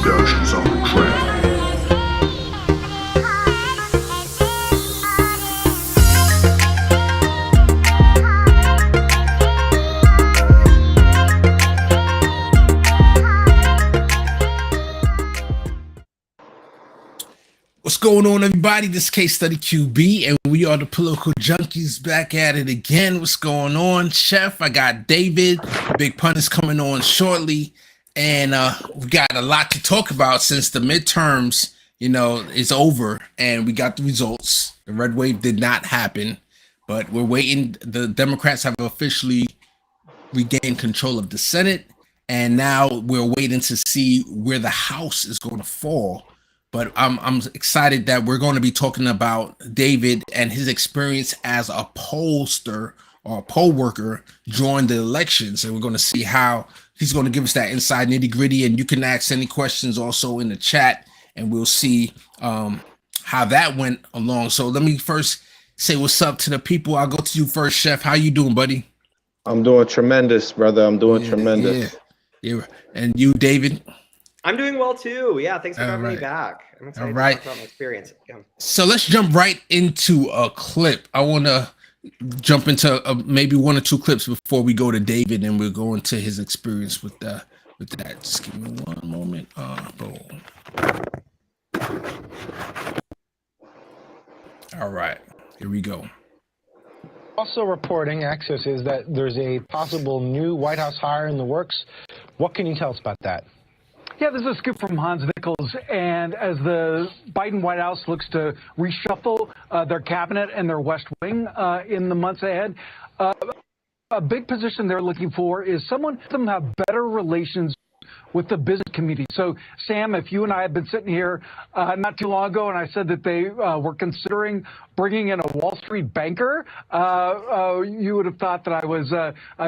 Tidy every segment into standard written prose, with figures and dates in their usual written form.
Productions on the track. What's going on, everybody? This is Case Study QB, and we are the Political Junkies back at it again. What's going on, Chef? I got David. Big Pun is coming on shortly, and we got a lot to talk about since the midterms, is over, and we got the results. The red wave did not happen, but we're waiting. The Democrats have officially regained control of the Senate, and now we're waiting to see where the House is going to fall. But I'm excited that we're going to be talking about David and his experience as a pollster or a poll worker during the elections. And we're going to see how he's going to give us that inside nitty gritty. And you can ask any questions also in the chat, and we'll see how that went along. So let me first say what's up to the people. I'll go to you first, Chef. How you doing, buddy? I'm doing tremendous, brother. I'm doing tremendous. Yeah. And you, David? I'm doing well too. Yeah, thanks for having me back. I'm excited to talk about my experience. Yeah. So let's jump right into a clip. I want to jump into maybe one or two clips before we go to David, and we'll go into his experience with that. Just give me one moment. Boom. All right, here we go. Also reporting, Axios is that there's a possible new White House hire in the works. What can you tell us about that? Yeah, this is a scoop from Hans Nichols. And as the Biden White House looks to reshuffle their cabinet and their West Wing in the months ahead, a big position they're looking for is someone who have better relations with the business community. So, Sam, if you and I had been sitting here not too long ago and I said that they were considering bringing in a Wall Street banker, you would have thought that I was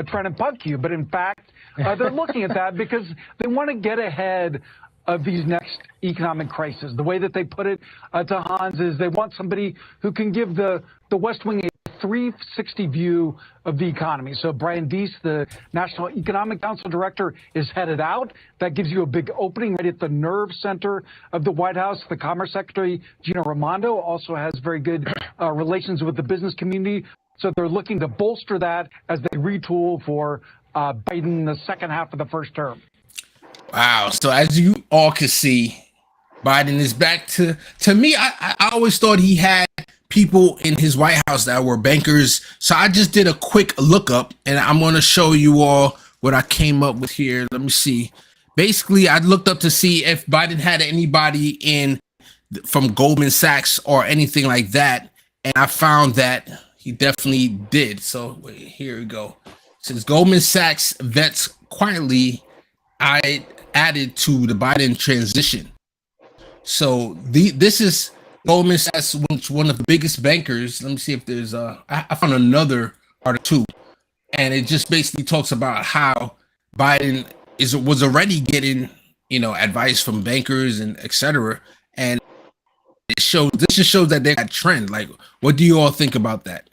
trying to punk you. But in fact, they're looking at that because they want to get ahead of these next economic crises. The way that they put it to Hans is they want somebody who can give the West Wing a 360 view of the economy. So Brian Deese, the National Economic Council director, is headed out. That gives you a big opening right at the nerve center of the White House. The Commerce Secretary, Gina Raimondo, also has very good relations with the business community. So they're looking to bolster that as they retool for Biden the second half of the first term. Wow. So as you all can see, Biden is back to me. I always thought he had people in his White House that were bankers. So I just did a quick lookup, and I'm going to show you all what I came up with here. Let me see. Basically, I looked up to see if Biden had anybody from Goldman Sachs or anything like that, and I found that he definitely did. So wait, here we go. Since Goldman Sachs vets quietly, I added to the Biden transition. So this is Goldman Sachs, one of the biggest bankers. Let me see if there's I found another article too, and it just basically talks about how Biden was already getting advice from bankers and etc. And this just shows that they're a trend. Like, what do you all think about that?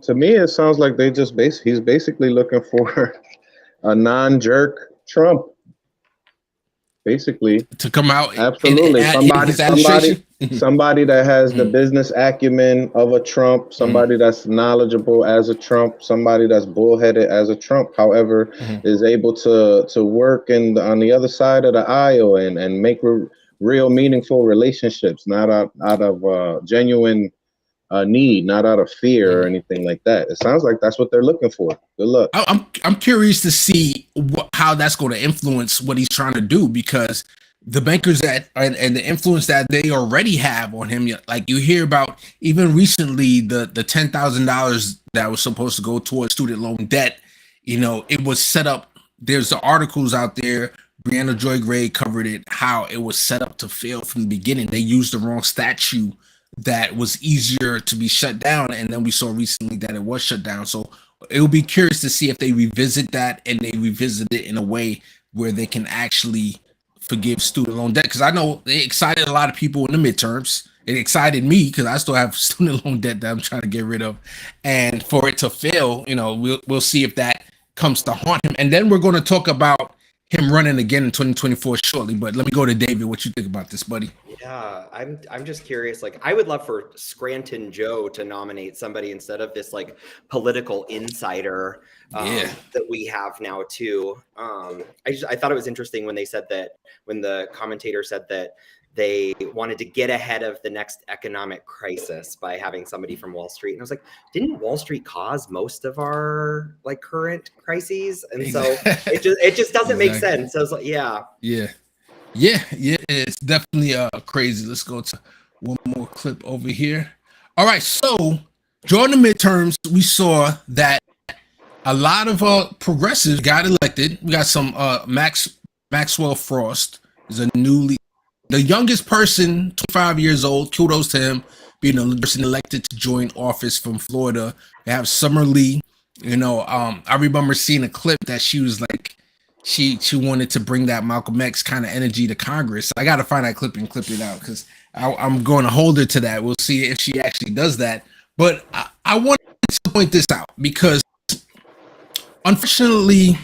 To me, it sounds like he's basically looking for a non-jerk Trump. Basically, to come out, absolutely. Somebody that has the business acumen of a Trump, somebody that's knowledgeable as a Trump, somebody that's bullheaded as a Trump. However, is able to work on the other side of the aisle and make real meaningful relationships, not out of genuine need, not out of fear or anything like that. It sounds like that's what they're looking for. Good luck. I'm curious to see how that's going to influence what he's trying to do, because the bankers and the influence that they already have on him, like you hear about even recently, the $10,000 that was supposed to go towards student loan debt, it was set up. There's the articles out there. Brianna Joy Gray covered it, how it was set up to fail from the beginning. They used the wrong statute that was easier to be shut down, and then we saw recently that it was shut down. So it will be curious to see if they revisit that, and they revisit it in a way where they can actually forgive student loan debt, because I know they excited a lot of people in the midterms. It excited me because I still have student loan debt that I'm trying to get rid of, and for it to fail, we'll see if that comes to haunt him. And then we're going to talk about him running again in 2024 shortly. But let me go to David. What you think about this, buddy? Yeah, I'm just curious. Like, I would love for Scranton Joe to nominate somebody instead of this like political insider that we have now too. I thought it was interesting when they said that, when the commentator said that they wanted to get ahead of the next economic crisis by having somebody from Wall Street. And I was like, didn't Wall Street cause most of our like current crises? And so it just doesn't make sense. So I was like, yeah, it's definitely crazy. Let's go to one more clip over here. All right, so during the midterms, we saw that a lot of progressives got elected. We got some Maxwell Frost is the youngest person, 25 years old. Kudos to him, being the person elected to join office from Florida. We have Summer Lee. You know, I remember seeing a clip that she was like, she wanted to bring that Malcolm X kind of energy to Congress. I got to find that clip and clip it out because I'm going to hold her to that. We'll see if she actually does that. But I want to point this out because unfortunately,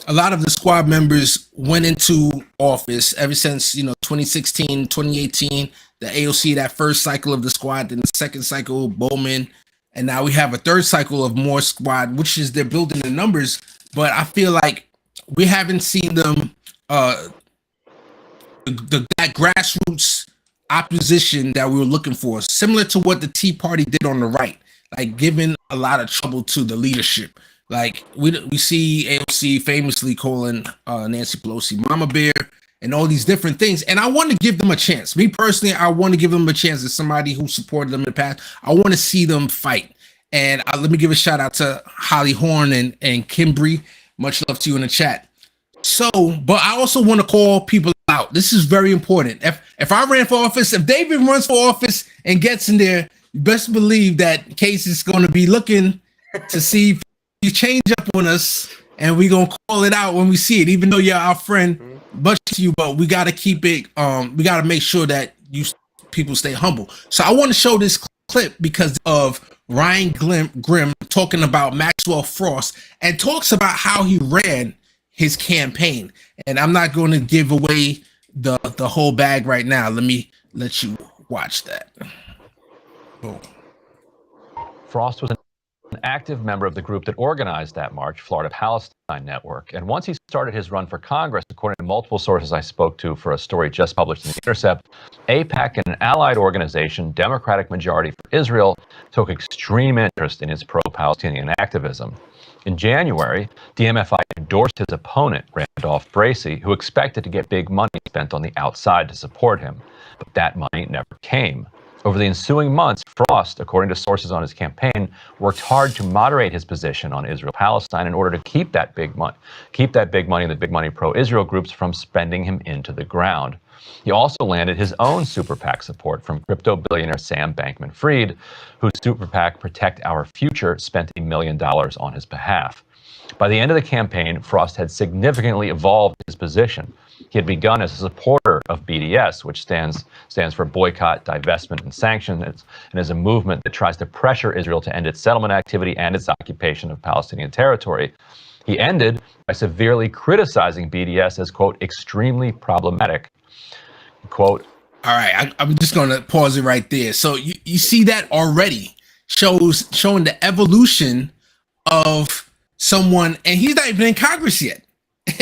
a lot of the squad members went into office ever since, 2016, 2018, the AOC, that first cycle of the squad, then the second cycle, Bowman, and now we have a third cycle of more squad, which is they're building the numbers. But I feel like we haven't seen them, that grassroots opposition that we were looking for, similar to what the Tea Party did on the right, like giving a lot of trouble to the leadership. Like we see AOC famously calling Nancy Pelosi Mama Bear and all these different things. And I want to give them a chance. Me personally, I want to give them a chance as somebody who supported them in the past. I want to see them fight. And let me give a shout out to Holly Horn and Kimbry. Much love to you in the chat. So, but I also want to call people out. This is very important. If I ran for office, if David runs for office and gets in there, you best believe that Case is going to be looking to see if you change up on us, and we're going to call it out when we see it, even though you're our friend, much to you, but we got to keep it, we got to make sure that people stay humble. So I want to show this clip because of Ryan Grimm talking about Maxwell Frost and talks about how he ran his campaign. And I'm not going to give away the whole bag right now. Let me let you watch that. Boom. Frost was an active member of the group that organized that march, Florida Palestine Network. And once he started his run for Congress, according to multiple sources I spoke to for a story just published in The Intercept, AIPAC and an allied organization, Democratic Majority for Israel, took extreme interest in his pro-Palestinian activism. In January, DMFI endorsed his opponent, Randolph Bracey, who expected to get big money spent on the outside to support him. But that money never came. Over the ensuing months, Frost, according to sources on his campaign, worked hard to moderate his position on Israel-Palestine in order to keep that big money and the big money pro-Israel groups from spending him into the ground. He also landed his own super PAC support from crypto billionaire Sam Bankman-Fried, whose super PAC Protect Our Future spent $1 million on his behalf. By the end of the campaign, Frost had significantly evolved his position. He had begun as a supporter of BDS, which stands for Boycott, Divestment, and Sanctions, and is a movement that tries to pressure Israel to end its settlement activity and its occupation of Palestinian territory. He ended by severely criticizing BDS as, quote, extremely problematic. Quote, all right, I'm just going to pause it right there. So you see that already showing the evolution of someone, and he's not even in Congress yet.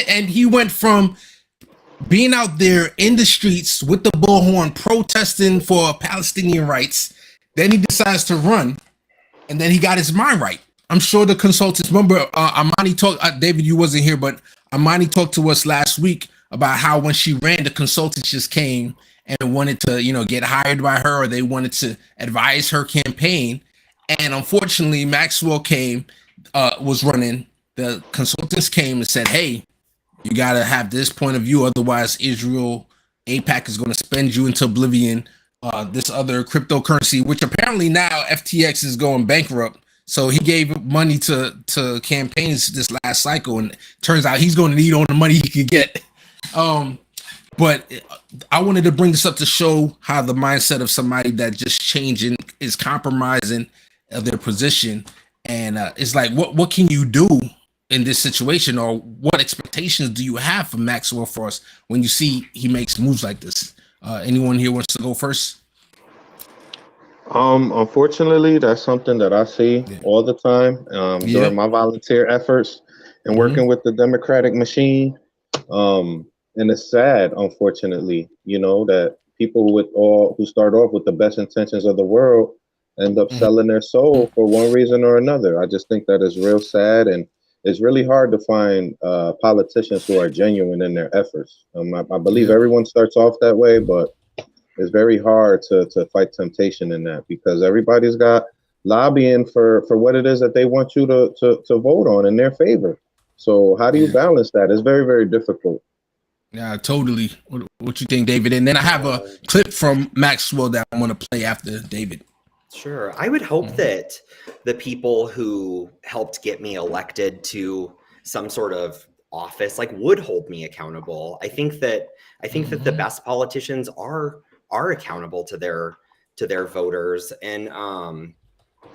And he went from being out there in the streets with the bullhorn protesting for Palestinian rights. Then he decides to run, and then he got his mind right. I'm sure the consultants, remember, Amani talked, David, you wasn't here, but Amani talked to us last week about how when she ran, the consultants just came and wanted to, get hired by her, or they wanted to advise her campaign. And unfortunately, Maxwell was running. The consultants came and said, hey, you got to have this point of view. Otherwise, Israel, AIPAC is going to spend you into oblivion. This other cryptocurrency, which apparently now FTX is going bankrupt. So he gave money to campaigns this last cycle, and it turns out he's going to need all the money he could get. But I wanted to bring this up to show how the mindset of somebody that just changing is compromising their position. And it's like, what can you do in this situation, or what expectations do you have for Maxwell Frost when you see he makes moves like this? Anyone here wants to go first? Unfortunately, that's something that I see all the time during my volunteer efforts and working with the Democratic machine. And it's sad, unfortunately, that people who start off with the best intentions of the world end up selling their soul for one reason or another. I just think that is real sad, and it's really hard to find politicians who are genuine in their efforts. I believe everyone starts off that way, but it's very hard to fight temptation in that, because everybody's got lobbying for what it is that they want you to vote on in their favor. So how do you balance that? It's very, very difficult. Yeah, totally. What you think, David? And then I have a clip from Maxwell that I'm going to play after David. Sure. I would hope that the people who helped get me elected to some sort of office would hold me accountable. I think that the best politicians are accountable to their voters, and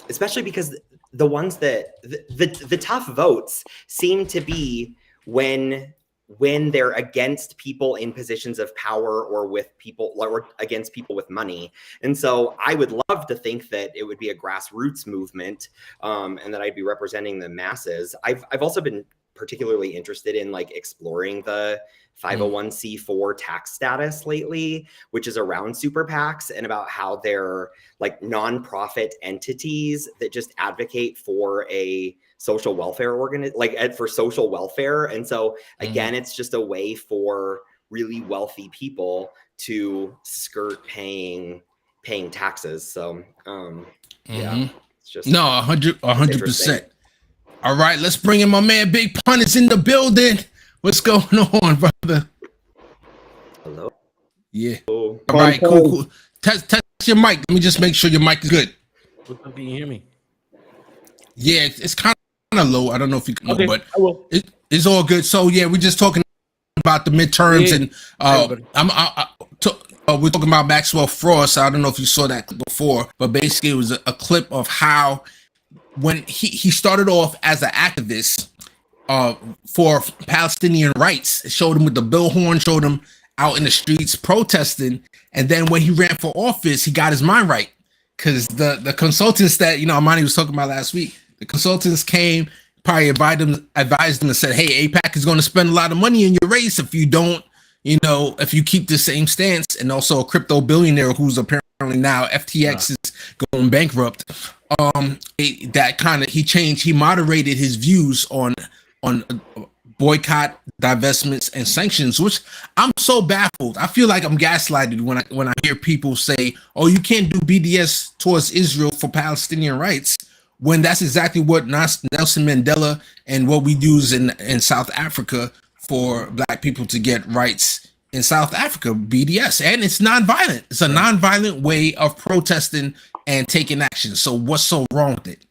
especially because the ones that the tough votes seem to be when they're against people in positions of power, or with people, or against people with money. And so I would love to think that it would be a grassroots movement, and that I'd be representing the masses. I've also been particularly interested in exploring the 501c4 tax status lately, which is around super PACs, and about how they're nonprofit entities that just advocate for a social welfare for social welfare. And so again, it's just a way for really wealthy people to skirt paying taxes. So yeah, it's just 100%. All right, let's bring in my man Big Pun is in the building. What's going on, brother? Hello. Yeah. All right, cool. Test your mic. Let me just make sure your mic is good. Can you hear me? Yeah, it's kind of low. I don't know if you can, okay, but I will. It's all good. So yeah, we're just talking about the midterms, and we're talking about Maxwell Frost. I don't know if you saw that before, but basically it was a clip of how when he started off as an activist for Palestinian rights. It showed him with the bullhorn, showed him out in the streets protesting, and then when he ran for office, he got his mind right, because the consultants that Amani was talking about last week, the consultants came, probably advised him and said, hey, AIPAC is going to spend a lot of money in your race if you don't, if you keep the same stance. And also a crypto billionaire who's apparently now FTX is going bankrupt. He moderated his views on boycott, divestments, and sanctions, which I'm so baffled. I feel like I'm gaslighted when I hear people say, oh, you can't do BDS towards Israel for Palestinian rights, when that's exactly what Nelson Mandela and what we use in South Africa for Black people to get rights in South Africa, BDS. And it's nonviolent. It's a nonviolent way of protesting and taking action. So what's so wrong with it?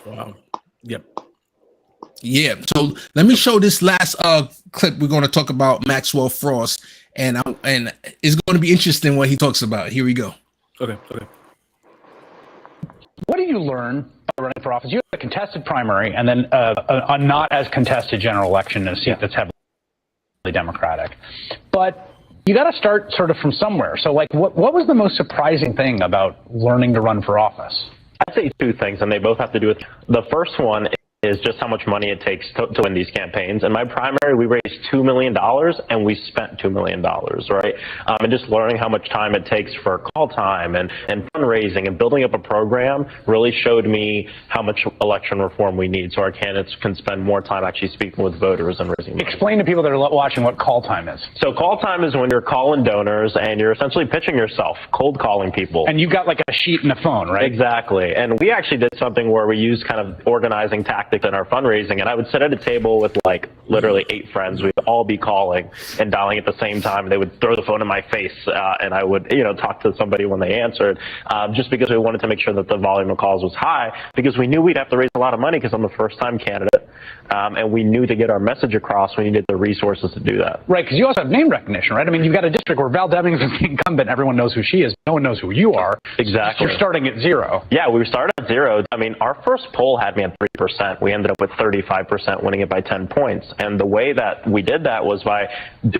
Wow. Yep. Yeah. So let me show this last clip. We're going to talk about Maxwell Frost, and it's going to be interesting what he talks about. Here we go. Okay. What did you learn by running for office? You have a contested primary, and then a not as contested general election in a seat that's heavily Democratic. But you got to start sort of from somewhere. So, what was the most surprising thing about learning to run for office? I'd say two things, and they both have to do with the first one is just how much money it takes to win these campaigns. In my primary, we raised $2 million and we spent $2 million, right? And just learning how much time it takes for call time and fundraising and building up a program really showed me how much election reform we need so our candidates can spend more time actually speaking with voters and raising money. Explain to people that are watching what call time is. So call time is when you're calling donors and you're essentially pitching yourself, cold calling people. And you've got a sheet and a phone, right? Exactly. And we actually did something where we used kind of organizing tactics in our fundraising, and I would sit at a table with literally 8 friends. We'd all be calling and dialing at the same time. They would throw the phone in my face, and I would talk to somebody when they answered, just because we wanted to make sure that the volume of calls was high, because we knew we'd have to raise a lot of money because I'm a first-time candidate. and we knew to get our message across, we needed the resources to do that. Right, because you also have name recognition, right? I mean, you've got a district where Val Demings is the incumbent. Everyone knows who she is. No one knows who you are. Exactly. You're starting at zero. Yeah, we started at zero. I mean, our first poll had me at 3%. We ended up with 35%, winning it by 10 points. And the way that we did that was by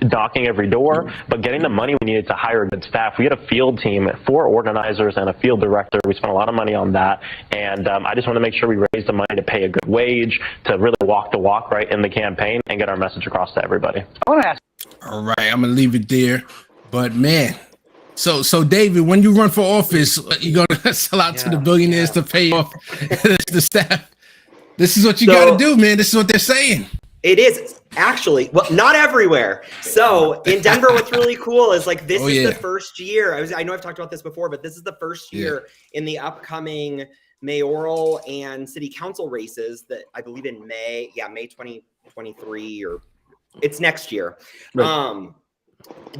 knocking every door, but getting the money we needed to hire a good staff. We had a field team, 4 organizers and a field director. We spent a lot of money on that. And I just want to make sure we raise the money to pay a good wage, to really walk the walk right in the campaign and get our message across to everybody. I want to ask. All right, I'm gonna leave it there. But man, so David, when you run for office, you're gonna sell out to the billionaires to pay off the staff. This is what you got to do, man. This is what they're saying. It is actually, well, not everywhere. So in Denver, what's really cool is like this is the first year. I know I've talked about this before, but this is the first year in the upcoming mayoral and city council races that I believe in May 2023, or it's next year. Right.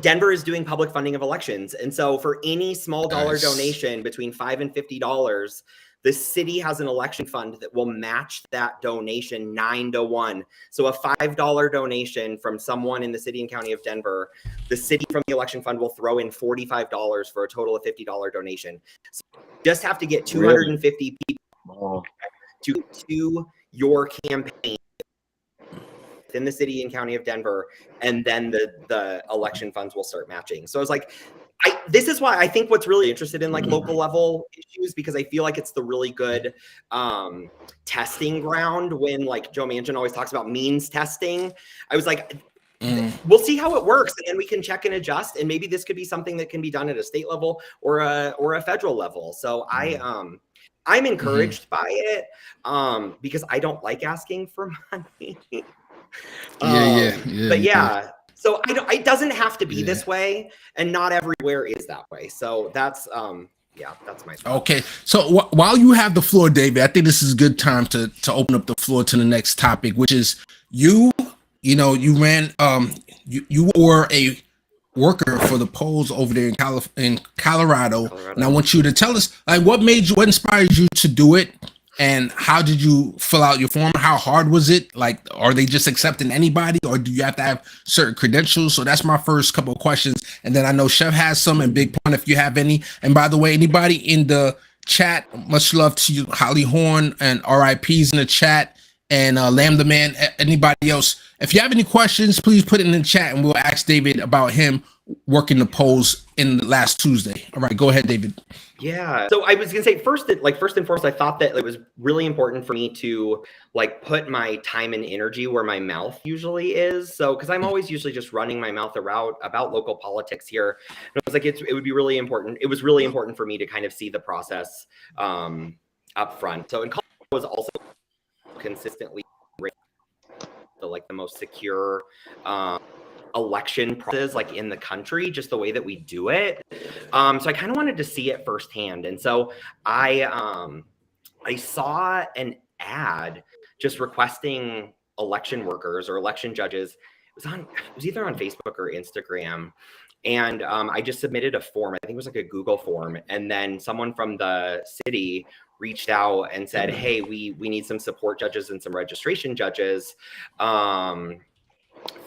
Denver is doing public funding of elections. And so for any small dollar donation between $5 and $50, the city has an election fund that will match that donation 9-1. So a $5 donation from someone in the city and county of Denver, the city from the election fund will throw in $45 for a total of $50 donation. So you just have to get 250 people to your campaign in the city and county of Denver, and then the election funds will start matching. So I was like, this is why I think what's really interested in like local level issues, because I feel like it's the really good testing ground when like Joe Manchin always talks about means testing. I was like, we'll see how it works, and then we can check and adjust, and maybe this could be something that can be done at a state level or a federal level. So I'm encouraged by it because I don't like asking for money. But so it doesn't have to be this way, and not everywhere is that way. So that's that's my thought. Okay. So while you have the floor, David, I think this is a good time to open up the floor to the next topic, which is you ran you were a worker for the polls over there in Colorado. And I want you to tell us like what inspired you to do it. And how did you fill out your form? How hard was it? Like, are they just accepting anybody, or do you have to have certain credentials? So that's my first couple of questions. And then I know Chef has some, and Big Pun if you have any. And by the way, anybody in the chat, much love to you, Holly Horn and RIPs in the chat, and Lambda Man, anybody else. If you have any questions, please put it in the chat, and we'll ask David about him working the polls in last Tuesday. All right, go ahead, David. Yeah. So I was gonna say first and foremost, I thought that it was really important for me to like put my time and energy where my mouth usually is. So because I'm always usually just running my mouth about local politics here. And I was like, it would be really important. It was really important for me to kind of see the process up front. So in Colorado was also consistently the most secure election process like in the country, just the way that we do it. So I kind of wanted to see it firsthand. And so I saw an ad just requesting election workers or election judges. It was either on Facebook or Instagram. And I just submitted a form. I think it was like a Google form. And then someone from the city reached out and said, hey, we need some support judges and some registration judges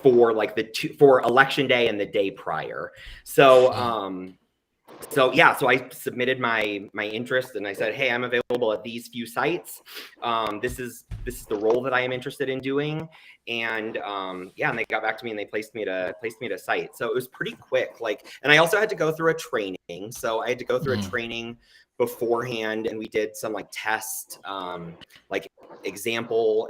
for like for election day and the day prior. So I submitted my interest, and I said, hey, I'm available at these few sites. This is the role that I am interested in doing. And and they got back to me and they placed me at a site. So it was pretty quick. And I also had to go through a training. So I had to go through a training beforehand, and we did some test example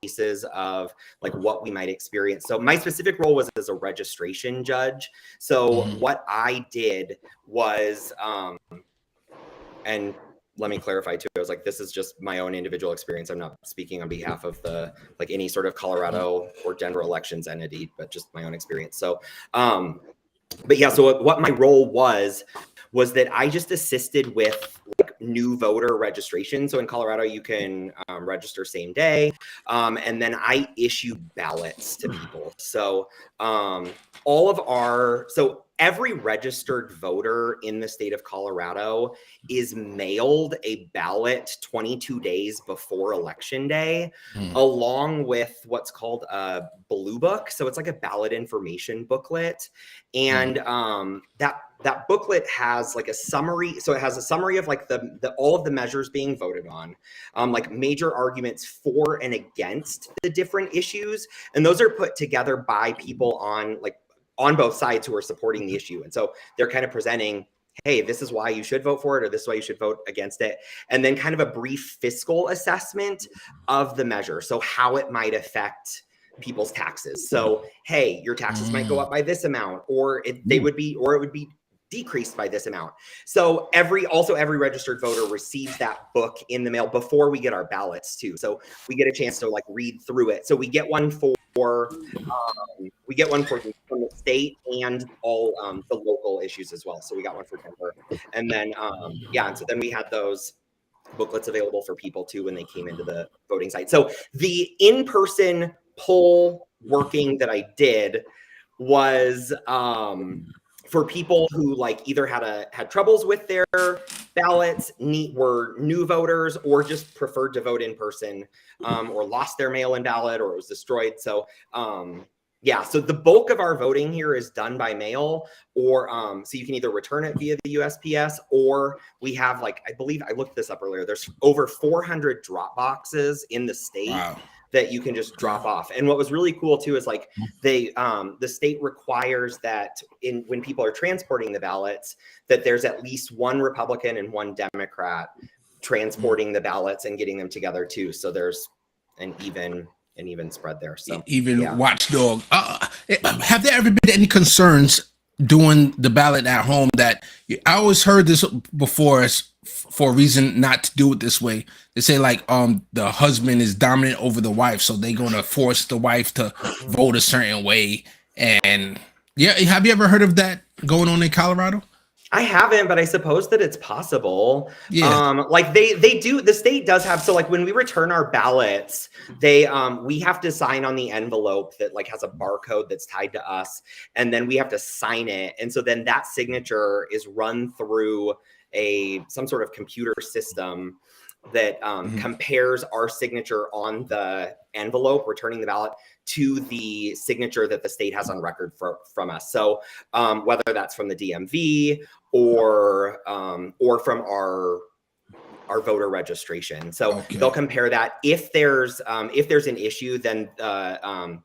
cases of what we might experience. So my specific role was as a registration judge. So what I did was and let me clarify too, I was like, this is just my own individual experience. I'm not speaking on behalf of the any sort of Colorado or Denver elections entity, but just my own experience. So so what my role was that I just assisted with new voter registration. So in Colorado, you can register same day. And then I issue ballots to people. So every registered voter in the state of Colorado is mailed a ballot 22 days before election day, along with what's called a blue book. So it's like a ballot information booklet. And that booklet has like a summary. So it has a summary of like all of the measures being voted on, like major arguments for and against the different issues. And those are put together by people on both sides who are supporting the issue. And so they're kind of presenting, hey, this is why you should vote for it, or this is why you should vote against it. And then kind of a brief fiscal assessment of the measure. So how it might affect people's taxes. So, hey, your taxes might go up by this amount, or it would be decreased by this amount. So every registered voter receives that book in the mail before we get our ballots too. So we get a chance to like read through it. So we get one from the state and all the local issues as well. So we got one for Denver, and then and so then we had those booklets available for people too when they came into the voting site. So the in-person poll working that I did was for people who like either had troubles with their ballots, were new voters, or just preferred to vote in person, or lost their mail-in ballot, or it was destroyed. So so the bulk of our voting here is done by mail, or so you can either return it via the USPS, or we have like, I believe I looked this up earlier, there's over 400 drop boxes in the state. Wow. That you can just drop off. And what was really cool too is like the state requires that when people are transporting the ballots, that there's at least one Republican and one Democrat transporting the ballots and getting them together too. So there's an even spread there. So watchdog. Have there ever been any concerns doing the ballot at home? That I always heard this before for a reason not to do it this way. They say like the husband is dominant over the wife, so they're gonna force the wife to vote a certain way. And have you ever heard of that going on in Colorado? I haven't, but I suppose that it's possible. Yeah. Like they do, the state does have, so like when we return our ballots, we have to sign on the envelope that like has a barcode that's tied to us, and then we have to sign it. And so then that signature is run through some sort of computer system that compares our signature on the envelope returning the ballot to the signature that the state has on record from us. So whether that's from the DMV or from our voter registration. So they'll compare that. If there's an issue, then they'll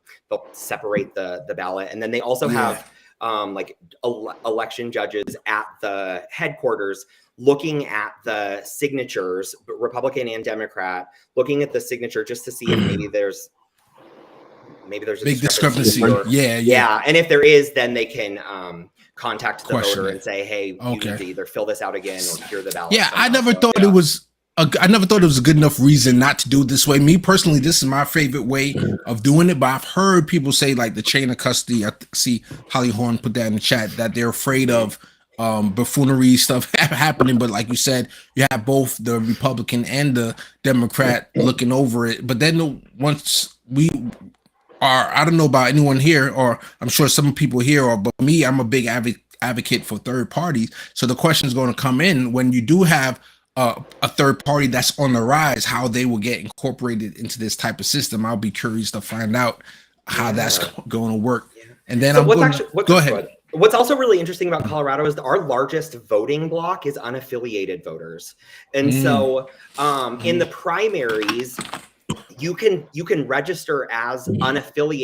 separate the ballot. And then they also have like election judges at the headquarters looking at the signatures, Republican and Democrat, looking at the signature just to see if maybe there's a big discrepancy. And if there is, then they can contact the voter and say, hey, you need to either fill this out again or cure the ballot. I never thought it was a good enough reason not to do it this way. Me personally, this is my favorite way of doing it, but I've heard people say like the chain of custody. I see Holly Horn put that in the chat, that they're afraid of buffoonery stuff happening. But like you said, you have both the Republican and the Democrat looking over it. But then once we are, I don't know about anyone here, or I'm sure some people here, but me, I'm a big advocate for third parties. So the question is going to come in when you do have a third party that's on the rise, how they will get incorporated into this type of system. I'll be curious to find out how that's going to work. And then go ahead. What's also really interesting about Colorado is our largest voting block is unaffiliated voters. And so in the primaries, you can register as unaffiliated,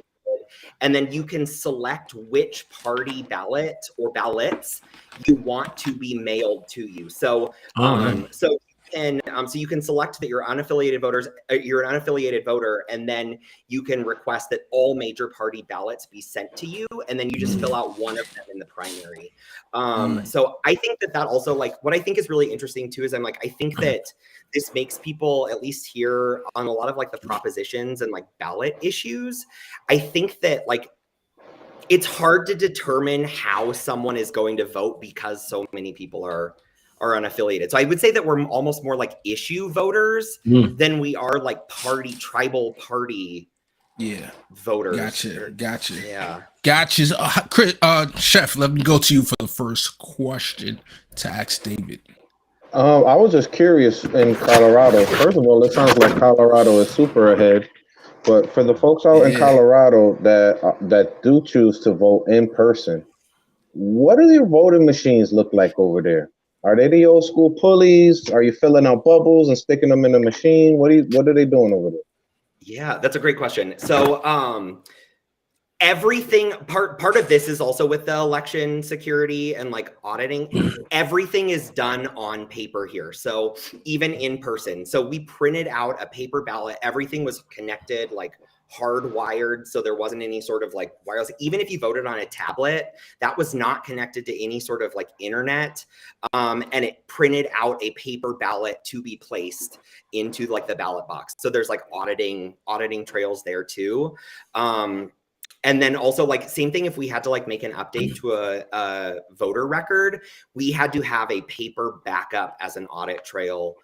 and then you can select which party ballot or ballots you want to be mailed to you. So so you can select that you're unaffiliated you're an unaffiliated voter, and then you can request that all major party ballots be sent to you, and then you just fill out one of them in the primary. So I think that also, like, what I think is really interesting too is I think that this makes people, at least here on a lot of like the propositions and like ballot issues, I think that like it's hard to determine how someone is going to vote because so many people are unaffiliated. So I would say that we're almost more like issue voters than we are like tribal party voters. Gotcha. Yeah. Gotcha. Chris, Chef, let me go to you for the first question to ask David. I was just curious in Colorado. First of all, it sounds like Colorado is super ahead. But for the folks out in Colorado that do choose to vote in person, what do your voting machines look like over there? Are they the old school pulleys? Are you filling out bubbles and sticking them in the machine? What are they doing over there? Yeah, that's a great question. So everything part of this is also with the election security and like auditing. Everything is done on paper here, so even in person. So we printed out a paper ballot. Everything was connected, like hardwired, so there wasn't any sort of like wireless. Even if you voted on a tablet, that was not connected to any sort of like internet, and it printed out a paper ballot to be placed into like the ballot box. So there's like auditing trails there too. And then also like same thing, if we had to like make an update to a voter record, we had to have a paper backup as an audit trail.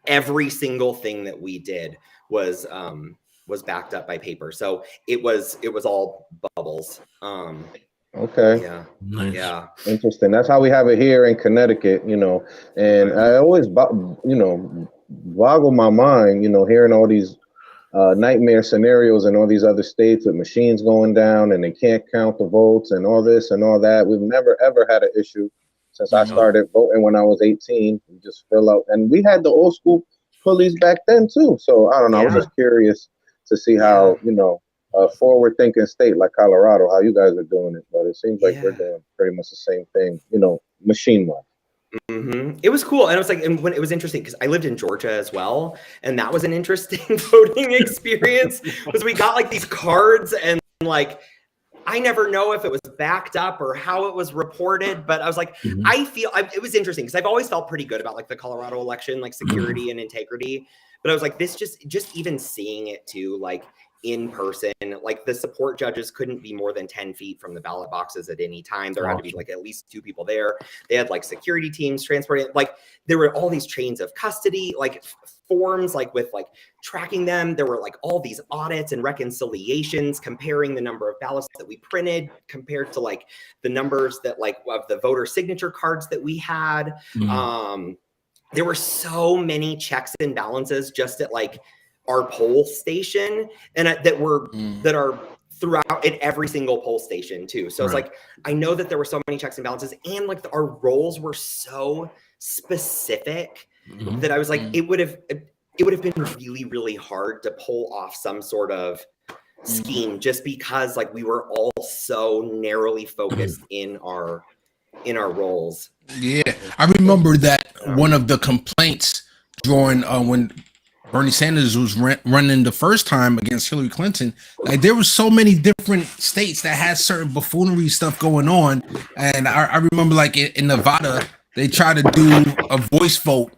Every single thing that we did was backed up by paper. So it was all bubbles. Okay. Yeah. Nice. Yeah. Interesting. That's how we have it here in Connecticut, and I always, boggle my mind, hearing all these nightmare scenarios in all these other states with machines going down and they can't count the votes and all this and all that. We've never ever had an issue since I started voting when I was 18. We just fill out, and we had the old school pulleys back then too. So I don't know. I was just curious to see how a forward thinking state like Colorado, how you guys are doing it. But it seems like we're doing pretty much the same thing, machine wise. Mm-hmm. It was cool. And it was like, and when it was interesting because I lived in Georgia as well. And that was an interesting voting experience because we got like these cards and like, I never know if it was backed up or how it was reported, but I was like, it was interesting because I've always felt pretty good about like the Colorado election, like security and integrity. But I was like, this just even seeing it too, like in person, like the support judges couldn't be more than 10 feet from the ballot boxes at any time. There had to be like at least 2 people there. They had like security teams transporting, like there were all these chains of custody, like forms, like with like tracking them. There were like all these audits and reconciliations, comparing the number of ballots that we printed compared to like the numbers that like of the voter signature cards that we had. There were so many checks and balances just at like our poll station and that are throughout at every single poll station too. So it's like, I know that there were so many checks and balances and like our roles were so specific that I was like, it would have been really, really hard to pull off some sort of scheme just because like we were all so narrowly focused in our roles. Yeah. I remember that one of the complaints during when Bernie Sanders was running the first time against Hillary Clinton, like there was so many different states that had certain buffoonery stuff going on. And I remember like in Nevada, they tried to do a voice vote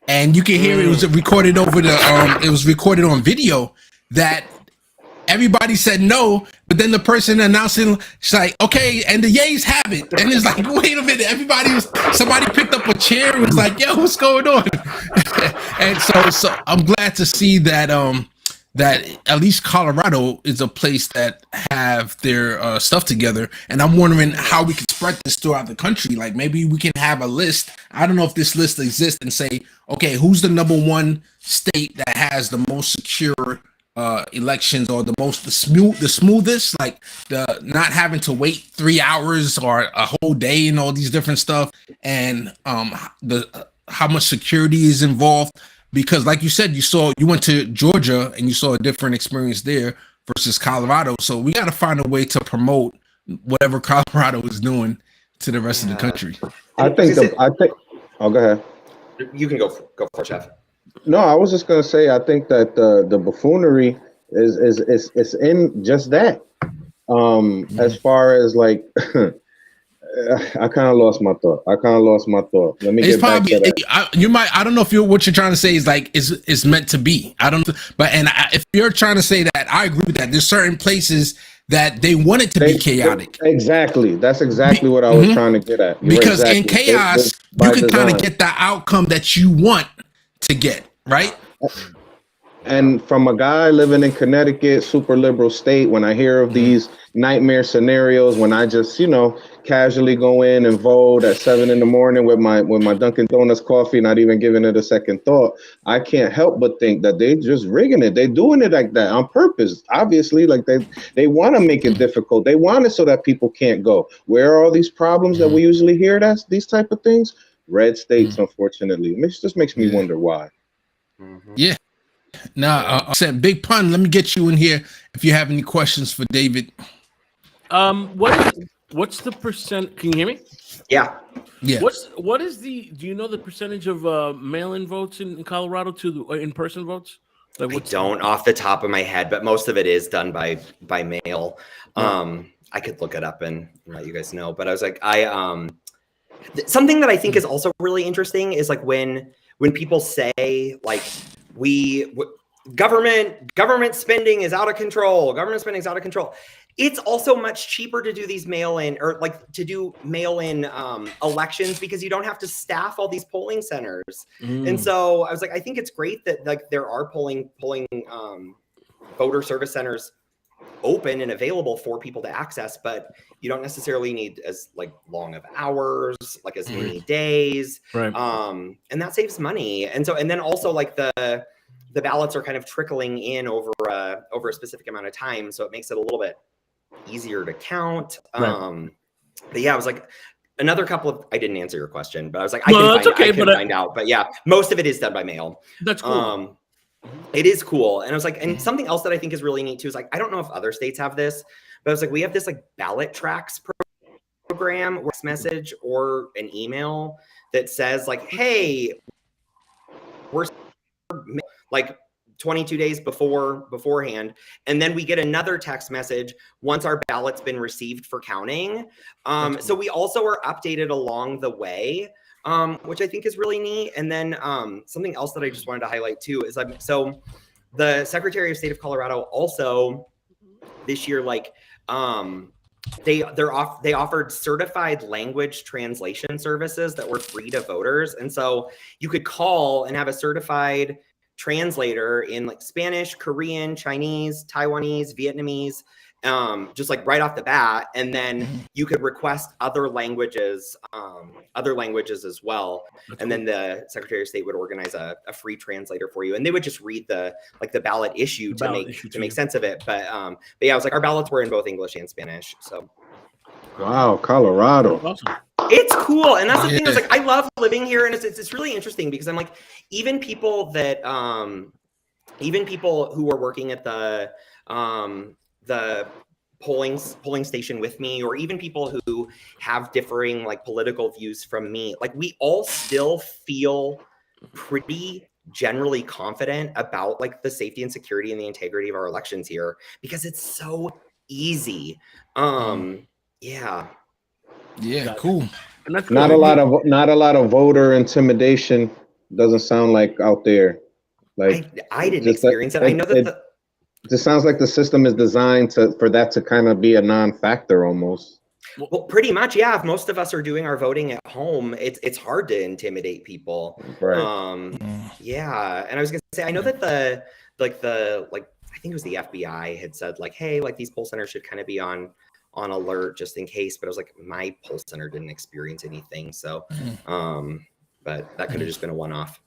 and you can hear it was recorded over it was recorded on video that everybody said no, but then the person announcing, she's like, okay, and the yays have it. And it's like, wait a minute, somebody picked up a chair and was like, yo, what's going on? And so I'm glad to see that that at least Colorado is a place that have their stuff together. And I'm wondering how we can spread this throughout the country. Like maybe we can have a list. I don't know if this list exists and say, okay, who's the #1 state that has the most secure elections or the smoothest, like the not having to wait 3 hours or a whole day and all these different stuff, and how much security is involved. Because like you said, you went to Georgia and you saw a different experience there versus Colorado. So we got to find a way to promote whatever Colorado is doing to the rest of the country. I think. Oh, go ahead. You can go for it, Chef. No, I was just gonna say I think that the buffoonery is in just that. As far as like, I kind of lost my thought. Let me get back to that. I don't know if what you're trying to say is like is meant to be. I don't. But if you're trying to say that, I agree with that. There's certain places that they want it to be chaotic. Exactly. That's exactly what I was trying to get at. Because in chaos, you can kind of get the outcome that you want to get, right? And from a guy living in Connecticut, super liberal state, when I hear of these nightmare scenarios, when I just, casually go in and vote at 7 in the morning with my Dunkin' Donuts coffee, not even giving it a second thought, I can't help but think that they just rigging it. They're doing it like that on purpose. Obviously, like they want to make it difficult. They want it so that people can't go. Where are all these problems that we usually hear? These type of things. Red states, unfortunately. It just makes me wonder why. Yeah. Now, I said Big Pun. Let me get you in here if you have any questions for David. What's the percent? Can you hear me? Yeah. Yeah. What is do you know the percentage of mail-in votes in Colorado to the in-person votes? Like, I don't off the top of my head, but most of it is done by mail. I could look it up and let you guys know. But I was like, something that I think is also really interesting is like when people say like government spending is out of control. Government spending is out of control. It's also much cheaper to do these mail-in elections because you don't have to staff all these polling centers. And so I was like, I think it's great that like there are polling voter service centers open and available for people to access, but you don't necessarily need as like long of hours, like as many days. Right. And that saves money. And then also like the ballots are kind of trickling in over a specific amount of time. So it makes it a little bit easier to count. Right. But yeah, I was like another couple of, I didn't answer your question, but I was like, I can find out. But yeah, most of it is done by mail. That's cool. It is cool. And I was like, and something else that I think is really neat too is like, I don't know if other states have this, but I was like, we have this like ballot tracks program or message or an email that says like, hey, we're like 22 days beforehand. And then we get another text message once our ballot's been received for counting. So we also are updated along the way, which I think is really neat. And then something else that I just wanted to highlight too is so the Secretary of State of Colorado also this year, like they offered certified language translation services that were free to voters. And so you could call and have a certified translator in like Spanish, Korean, Chinese, Taiwanese, Vietnamese, just like right off the bat. And then you could request other languages as well. And then the Secretary of State would organize a free translator for you. And they would just read the ballot issue to make sense of it. But yeah, it was like our ballots were in both English and Spanish. So. Wow, Colorado. Awesome. It's cool. And that's the thing. I was like, I love living here. And it's really interesting because I'm like, even people who are working at the polling station with me, or even people who have differing like political views from me, like we all still feel pretty generally confident about like the safety and security and the integrity of our elections here because it's so easy. Yeah, cool. And that's Not a lot of voter intimidation. Doesn't sound like out there. Like I didn't experience it. I know that it just sounds like the system is designed for that to kind of be a non-factor almost. Well, pretty much, yeah. If most of us are doing our voting at home, it's hard to intimidate people. Right. Yeah. And I was gonna say, I know that I think it was the FBI had said like, hey, like these poll centers should kind of be on alert just in case. But I was like, my poll center didn't experience anything. So, but that could have just been a one-off.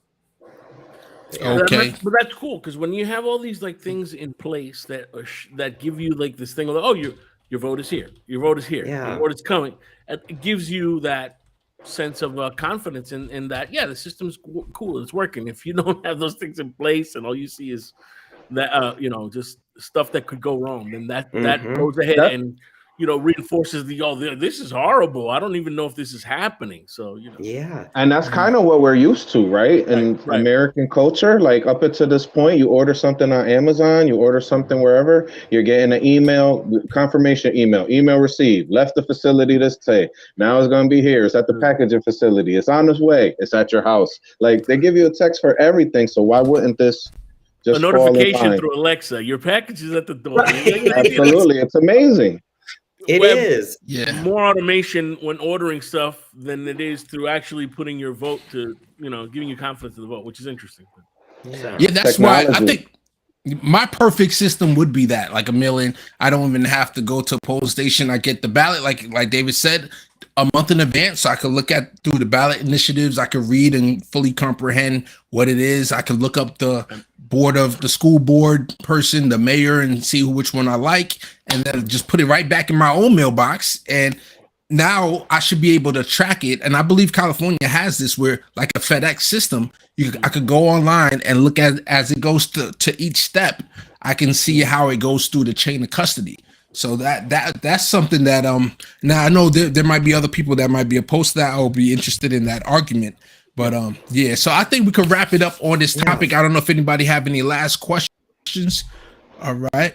Yeah. Okay. But that's cool because when you have all these like things in place that give you like this thing of your vote is here, your vote is here, your vote is coming. It gives you that sense of confidence in that the system's cool, it's working. If you don't have those things in place and all you see is that just stuff that could go wrong, then that goes ahead and reinforces this is horrible. I don't even know if this is happening. So, Yeah. And that's kind of what we're used to, right? In American culture, like up until this point, you order something on Amazon, you order something wherever, you're getting an email, confirmation email received, left the facility this day. Now it's going to be here. It's at the packaging facility. It's on its way. It's at your house. Like they give you a text for everything. So why wouldn't this just a notification through Alexa? Your package is at the door. Absolutely. It's amazing. It is. Yeah. More automation when ordering stuff than it is through actually putting your vote to, giving you confidence in the vote, which is interesting. Yeah, that's why I think My perfect system would be that, like a million. I don't even have to go to a poll station. I get the ballot, like David said, a month in advance, so I could look at through the ballot initiatives. I could read and fully comprehend what it is. I could look up the school board person, the mayor, and see which one I like, and then just put it right back in my own mailbox. And now I should be able to track it. And I believe California has this where, like a FedEx system, I could go online and look at as it goes to each step. I can see how it goes through the chain of custody. So that's something that now I know there might be other people that might be opposed to that or be interested in that argument. But yeah, so I think we could wrap it up on this topic. I don't know if anybody have any last questions. All right.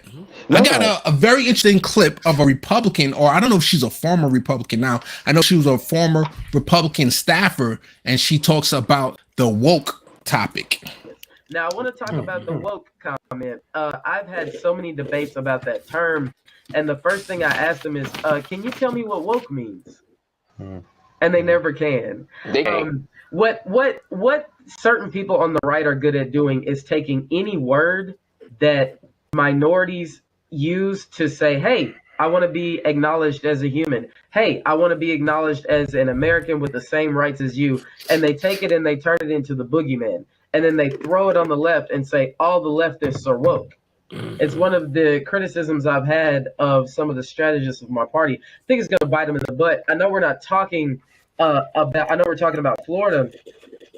I got a very interesting clip of a Republican, or I don't know if she's a former Republican now. I know she was a former Republican staffer, and she talks about the woke topic. Now, I want to talk about the woke comment. I've had so many debates about that term, and the first thing I asked them is, can you tell me what woke means? And they never can. What certain people on the right are good at doing is taking any word that minorities use to say, hey, I want to be acknowledged as a human. Hey, I want to be acknowledged as an American with the same rights as you. And they take it and they turn it into the boogeyman. And then they throw it on the left and say, all the leftists are woke. It's one of the criticisms I've had of some of the strategists of my party. I think it's going to bite them in the butt. I know we're not talking we're talking about Florida,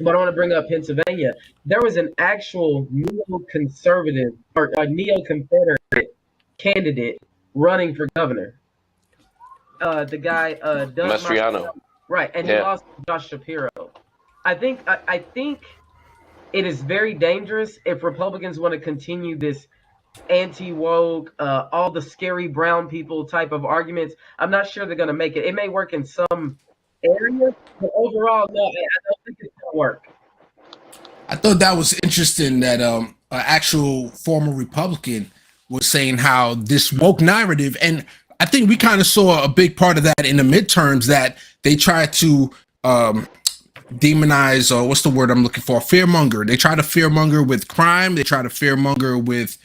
but I want to bring up Pennsylvania. There was an actual neoconservative or a neo-Confederate candidate running for governor. The guy, Doug Mastriano. Right, and he lost to Josh Shapiro. I think it is very dangerous if Republicans want to continue this anti-woke, all the scary brown people type of arguments. I'm not sure they're going to make it. It may work in some areas, but overall, no, I don't think it's going to work. I thought that was interesting that an actual former Republican was saying how this woke narrative, and I think we kind of saw a big part of that in the midterms, that they tried to demonize, or what's the word I'm looking for? Fearmonger. They try to fearmonger with crime. They try to fearmonger with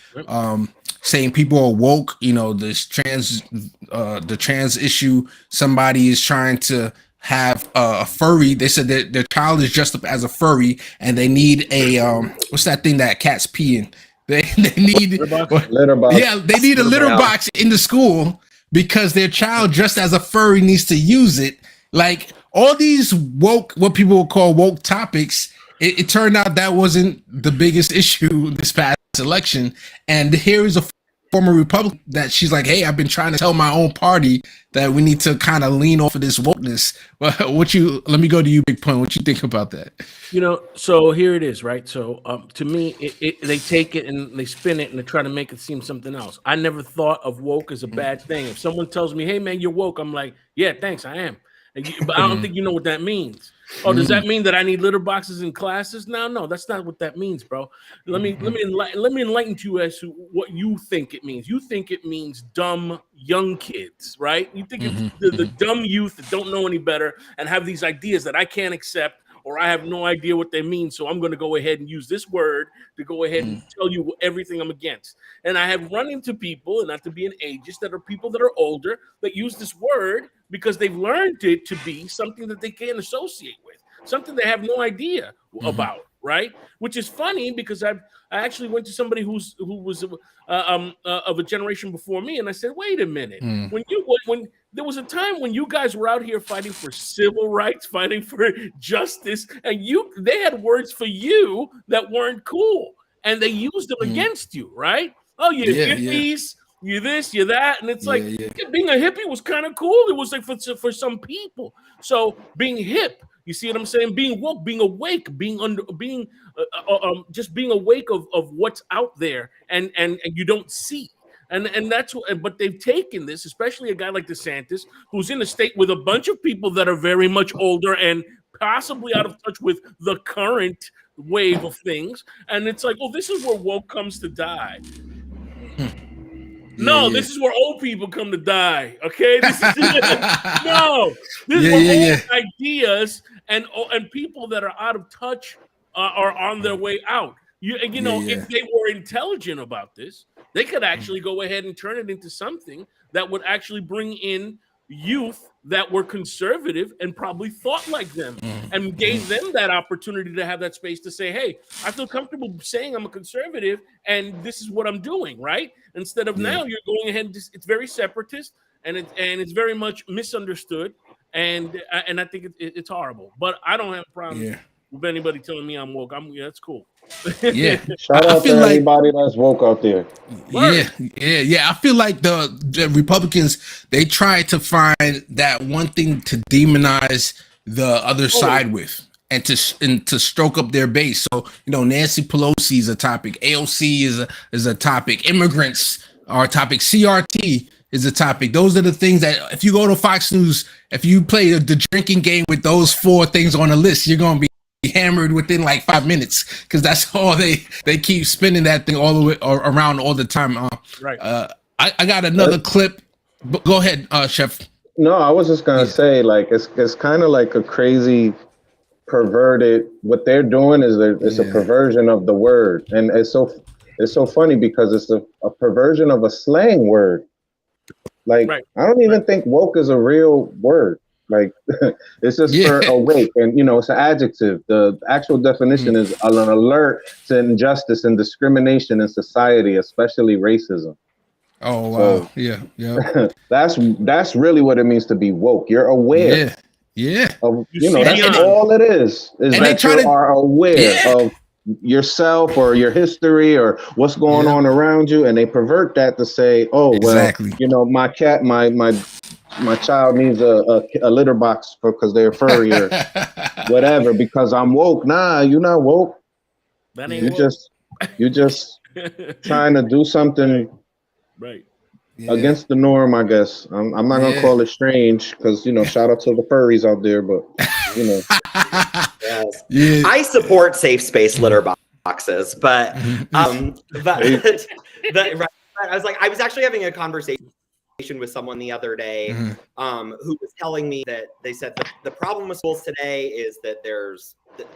saying people are woke. You know, this the trans issue. Somebody is trying to have a furry. They said that their child is dressed up as a furry, and they need a what's that thing that cats pee in? They need litter box. Yeah, they need a litter box in the school because their child dressed as a furry needs to use it. Like all these woke, what people will call woke topics, it turned out that wasn't the biggest issue this past election. And here is a former Republican that she's like, hey, I've been trying to tell my own party that we need to kind of lean off of this wokeness. Let me go to you, Big Pun. What you think about that? You know, so here it is, right? So to me, they take it and they spin it and they try to make it seem something else. I never thought of woke as a bad thing. If someone tells me, hey, man, you're woke, I'm like, yeah, thanks, I am. But I don't think you know what that means. Oh, does that mean that I need litter boxes in classes? No, that's not what that means, bro. Let me enlighten you as to what you think it means. You think it means dumb young kids, right? You think it's the dumb youth that don't know any better and have these ideas that I can't accept, or I have no idea what they mean. So I'm going to go ahead and use this word to go ahead and tell you everything I'm against. And I have run into people, and not to be an ageist, that are people that are older that use this word because they've learned it to be something that they can't associate with, something they have no idea about, right? Which is funny because I actually went to somebody who was of a generation before me, and I said, wait a minute, when there was a time when you guys were out here fighting for civil rights, fighting for justice, and they had words for you that weren't cool, and they used them against you, right? Oh, you hippies. You this, you that, and it's like being a hippie was kind of cool. It was like for some people. So being hip, you see what I'm saying? Being woke, being awake, just being awake of what's out there, and you don't see. And that's what. But they've taken this, especially a guy like DeSantis, who's in a state with a bunch of people that are very much older and possibly out of touch with the current wave of things. And it's like, oh, this is where woke comes to die. This is where old people come to die. Okay, this is where old ideas and people that are out of touch are on their way out. You know, if they were intelligent about this, they could actually go ahead and turn it into something that would actually bring in youth that were conservative and probably thought like them, and gave them that opportunity to have that space to say, hey, I feel comfortable saying I'm a conservative and this is what I'm doing, right? Instead of now you're going ahead and it's very separatist and it's very much misunderstood, and I think it's horrible. But I don't have a problem with anybody telling me I'm woke. That's cool. Shout out to everybody that's woke out there. I feel like the Republicans, they try to find that one thing to demonize the other side with, and to stroke up their base. So, you know, Nancy Pelosi is a topic, AOC is a topic, immigrants are a topic, CRT is a topic. Those are the things that if you go to Fox News, if you play the drinking game with those 4 things on the list, you're going to be hammered within like 5 minutes, because that's all they keep spinning that thing all the way around all the time. I got another clip. Go ahead, Chef. No, I was just gonna say, like, it's kind of like a crazy, perverted. What they're doing is it's a perversion of the word, and it's so funny because it's a perversion of a slang word. Like, I don't even think woke is a real word. Like, it's just for awake, and you know, it's an adjective. The actual definition is an alert to injustice and discrimination in society, especially racism. Oh wow! So, that's really what it means to be woke. You're aware. Of, you know, that's all it is that you are aware of yourself or your history or what's going on around you, and they pervert that to say, oh well, you know, my cat, my child needs a litter box because they're furry or whatever because I'm woke. Nah, you're not woke. You just trying to do something against the norm, I guess. I'm not gonna call it strange because, you know, shout out to the furries out there, but you know. I support safe space litter boxes, but I was actually having a conversation with someone the other day who was telling me that they said the problem with schools today is that there's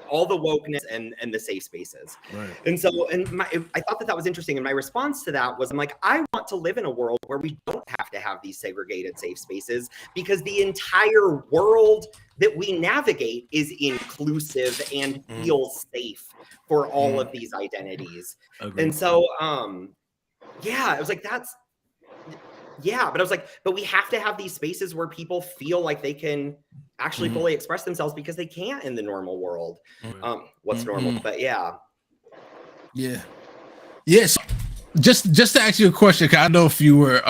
all the wokeness and the safe spaces. And so I thought that was interesting. And my response to that was, I'm like, I want to live in a world where we don't have to have these segregated safe spaces, because the entire world that we navigate is inclusive and feels safe for all of these identities. And so, I was like, but I was like, but we have to have these spaces where people feel like they can actually fully express themselves, because they can't in the normal world. What's normal? But so just to ask you a question, because I know if you were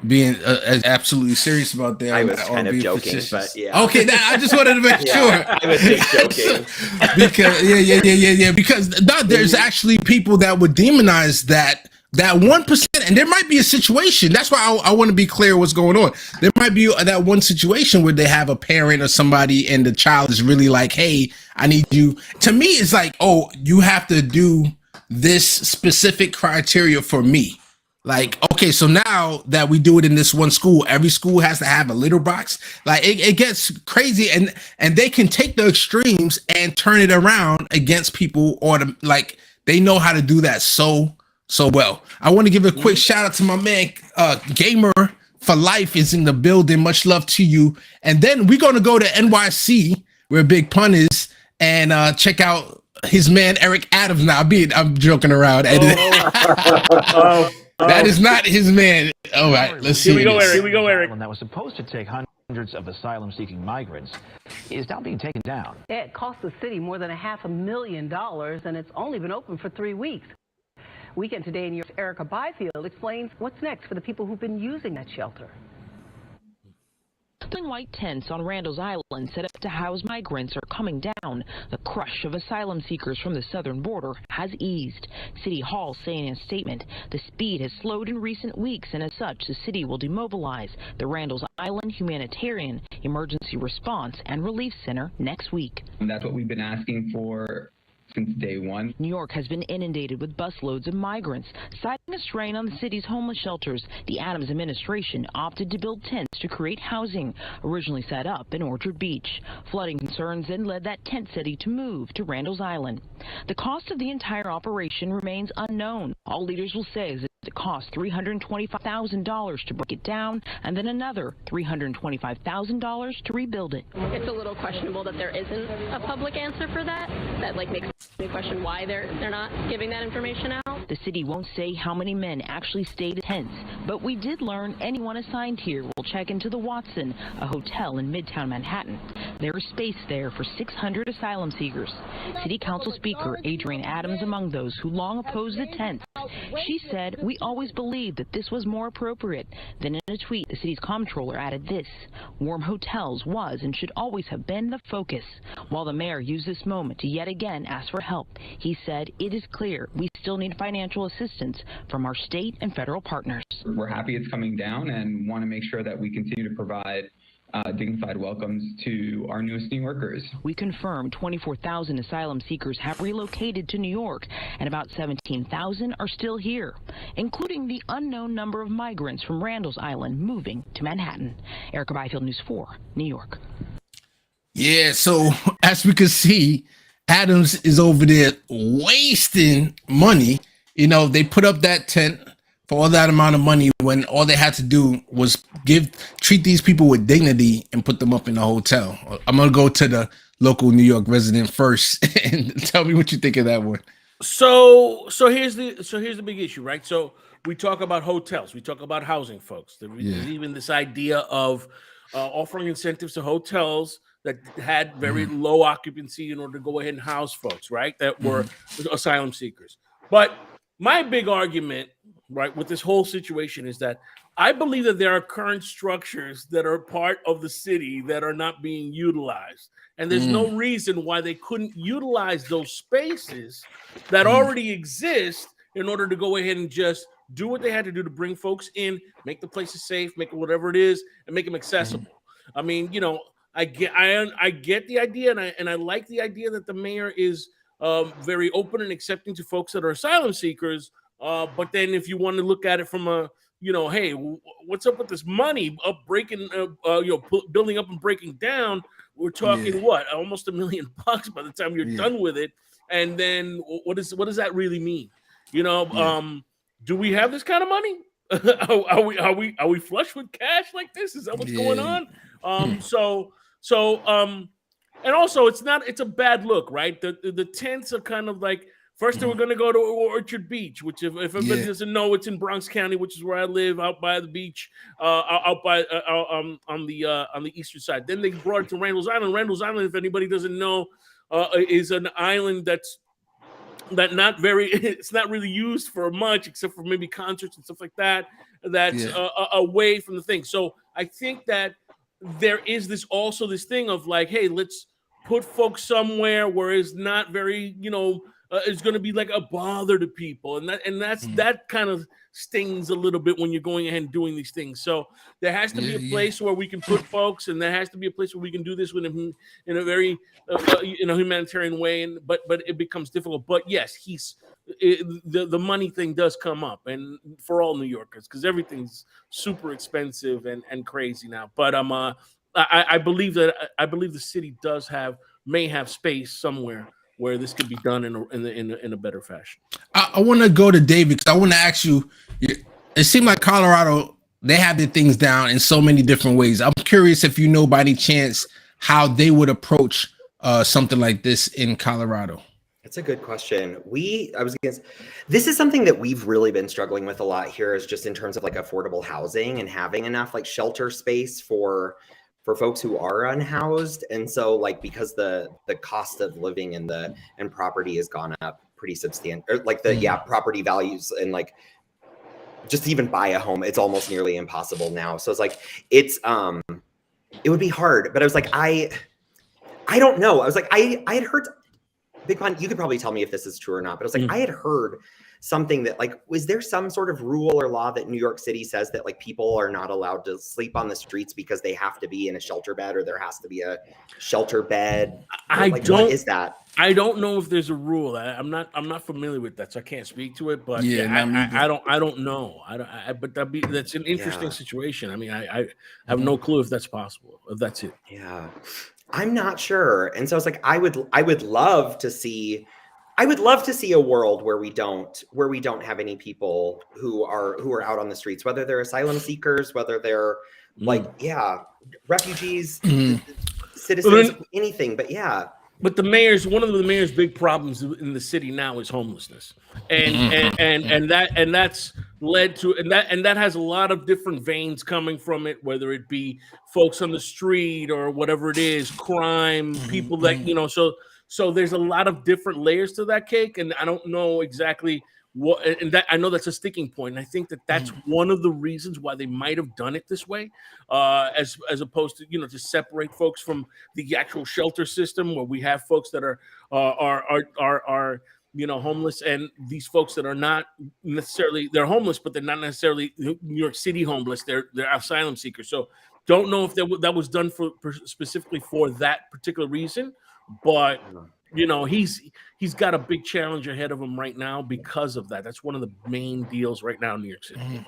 being absolutely serious about that, I was kind of joking, but okay, I just wanted to make sure. I was just joking because because there's actually people that would demonize that 1%, and there might be a situation. That's why I want to be clear what's going on. There might be that one situation where they have a parent or somebody, and the child is really like, hey, I need you. To me, it's like, oh, you have to do this specific criteria for me. Like, okay, so now that we do it in this one school, every school has to have a litter box. Like, it gets crazy, and they can take the extremes and turn it around against people, or they know how to do that so well. I want to give a quick shout out to my man, Gamer for Life is in the building. Much love to you. And then we're going to go to NYC, where Big Pun is, and check out his man, Eric Adams. Now, I'm joking around. That is not his man. All right, let's see. Here we go, Eric. That was supposed to take hundreds of asylum-seeking migrants is now being taken down. It cost the city more than $500,000, and it's only been open for 3 weeks. Weekend Today in New York's Erica Byfield explains what's next for the people who've been using that shelter. The white tents on Randall's Island set up to house migrants are coming down. The crush of asylum seekers from the southern border has eased. City Hall saying in a statement, the speed has slowed in recent weeks, and as such, the city will demobilize the Randall's Island Humanitarian Emergency Response and Relief Center next week. And that's what we've been asking for since day one. New York has been inundated with busloads of migrants. Citing a strain on the city's homeless shelters, the Adams administration opted to build tents to create housing, originally set up in Orchard Beach. Flooding concerns then led that tent city to move to Randall's Island. The cost of the entire operation remains unknown. All leaders will say is that it cost $325,000 to break it down and then another $325,000 to rebuild it. It's a little questionable that there isn't a public answer for that. That makes me question why they're not giving that information out. The city won't say how many men actually stayed in tents, but we did learn anyone assigned here will check into the Watson, a hotel in Midtown Manhattan. There is space there for 600 asylum seekers. City Council Speaker Adrienne Adams among those who long opposed the tents. She said, "We always believed that this was more appropriate." Then in a tweet, the city's comptroller added this: "Warm hotels was and should always have been the focus." While the mayor used this moment to yet again ask for help, he said, "It is clear we still need financial assistance from our state and federal partners." We're happy it's coming down and want to make sure that we continue to provide dignified welcomes to our newest New Yorkers. We confirmed 24,000 asylum seekers have relocated to New York, and about 17,000 are still here, including the unknown number of migrants from Randall's Island moving to Manhattan. Erica Byfield, News 4, New York. Yeah, so as we can see, Adams is over there wasting money. You know, they put up that tent for all that amount of money when all they had to do was treat these people with dignity and put them up in a hotel. I'm gonna go to the local New York resident first and tell me what you think of that one. So here's the big issue, right? So we talk about hotels, we talk about housing, folks. There's even this idea of offering incentives to hotels that had very low occupancy in order to go ahead and house folks, right? That were asylum seekers. But my big argument, right, with this whole situation is that I believe that there are current structures that are part of the city that are not being utilized. And there's no reason why they couldn't utilize those spaces that already exist in order to go ahead and just do what they had to do to bring folks in, make the places safe, make it whatever it is, and make them accessible. I mean, you know, I get the idea, and I like the idea that the mayor is very open and accepting to folks that are asylum seekers. But then if you want to look at it from a, you know, hey, what's up with this money building up and breaking down? We're talking what, almost $1 million by the time you're done with it. And then what does that really mean? You know, do we have this kind of money? are we flush with cash like this? Is that what's going on? And also it's a bad look, right? The tents are kind of like, first they were going to go to Orchard Beach, which if everybody doesn't know, it's in Bronx County, which is where I live, out by the beach, on the eastern side. Then they brought it to Randall's Island. Randall's Island, if anybody doesn't know, is an island it's not really used for much except for maybe concerts and stuff like that. That's away from the thing. So I think that there is this thing of like, hey, let's put folks somewhere where it's not very, you know, it's going to be like a bother to people, and that kind of stings a little bit when you're going ahead and doing these things. So there has to be a place where we can put folks, and there has to be a place where we can do this with him in a very humanitarian way. But it becomes difficult. But yes, the money thing does come up, and for all New Yorkers, because everything's super expensive and crazy now. But I believe the city may have space somewhere where this could be done in a better fashion. I want to go to David because I want to ask you. It seems like Colorado, they have their things down in so many different ways. I'm curious if you know by any chance how they would approach something like this in Colorado. That's a good question. This is something that we've really been struggling with a lot here, is just in terms of like affordable housing and having enough like shelter space for folks who are unhoused. And so like, because the cost of living and property has gone up pretty substantial, like property values, and like just even buy a home, it's almost nearly impossible now. So it's like, it would be hard, but I was like, I don't know. I was like, I had heard, Big Pun, you could probably tell me if this is true or not, but I was like, I had heard something that like, was there some sort of rule or law that New York City says that like people are not allowed to sleep on the streets because they have to be in a shelter bed, or there has to be a shelter bed? What is that? I don't know if there's a rule. I'm not familiar with that, so I can't speak to it. But I don't know. But that's an interesting situation. I mean, I have no clue if that's possible. If that's it. Yeah, I'm not sure. And so it's like I would love to see a world where we don't have any people who are out on the streets, whether they're asylum seekers, whether they're refugees, citizens, anything. But yeah. But one of the mayor's big problems in the city now is homelessness, and that's led to and that has a lot of different veins coming from it, whether it be folks on the street or whatever it is, crime, people that so there's a lot of different layers to that cake, and I don't know exactly what, and that I know that's a sticking point. And I think that's one of the reasons why they might have done it this way, as opposed to to separate folks from the actual shelter system, where we have folks that are homeless, and these folks that are not necessarily, they're homeless, but they're not necessarily New York City homeless. They're asylum seekers. So don't know if that was done specifically for that particular reason, but. He's got a big challenge ahead of him right now because of that. That's one of the main deals right now in New York City.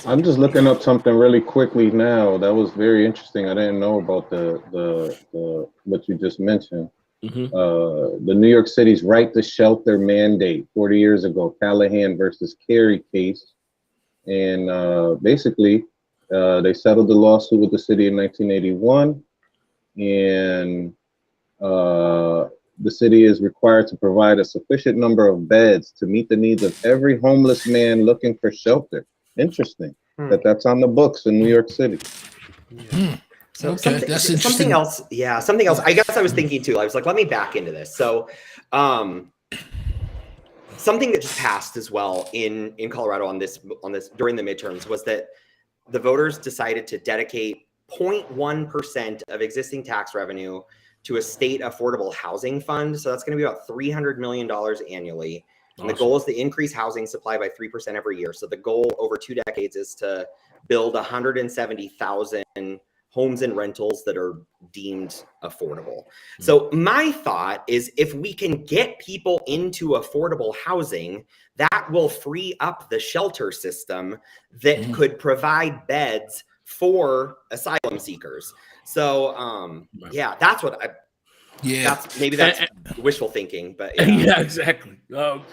I'm just looking up something really quickly now. That was very interesting. I didn't know about the what you just mentioned. The New York City's right to shelter mandate 40 years ago, Callahan versus Carey case, and basically they settled the lawsuit with the city in 1981, and the city is required to provide a sufficient number of beds to meet the needs of every homeless man looking for shelter. Interesting that's on the books in New York City. So something else. Yeah, something else. I guess I was thinking too. I was like, let me back into this. So, something that just passed as well in Colorado on this during the midterms was that the voters decided to dedicate 0.1% of existing tax revenue to a state affordable housing fund. So that's going to be about $300 million annually. And the goal is to increase housing supply by 3% every year. So the goal over 2 decades is to build 170,000 homes and rentals that are deemed affordable. So my thought is, if we can get people into affordable housing, that will free up the shelter system that could provide beds for asylum seekers. So that's what that's wishful thinking, but yeah, exactly. But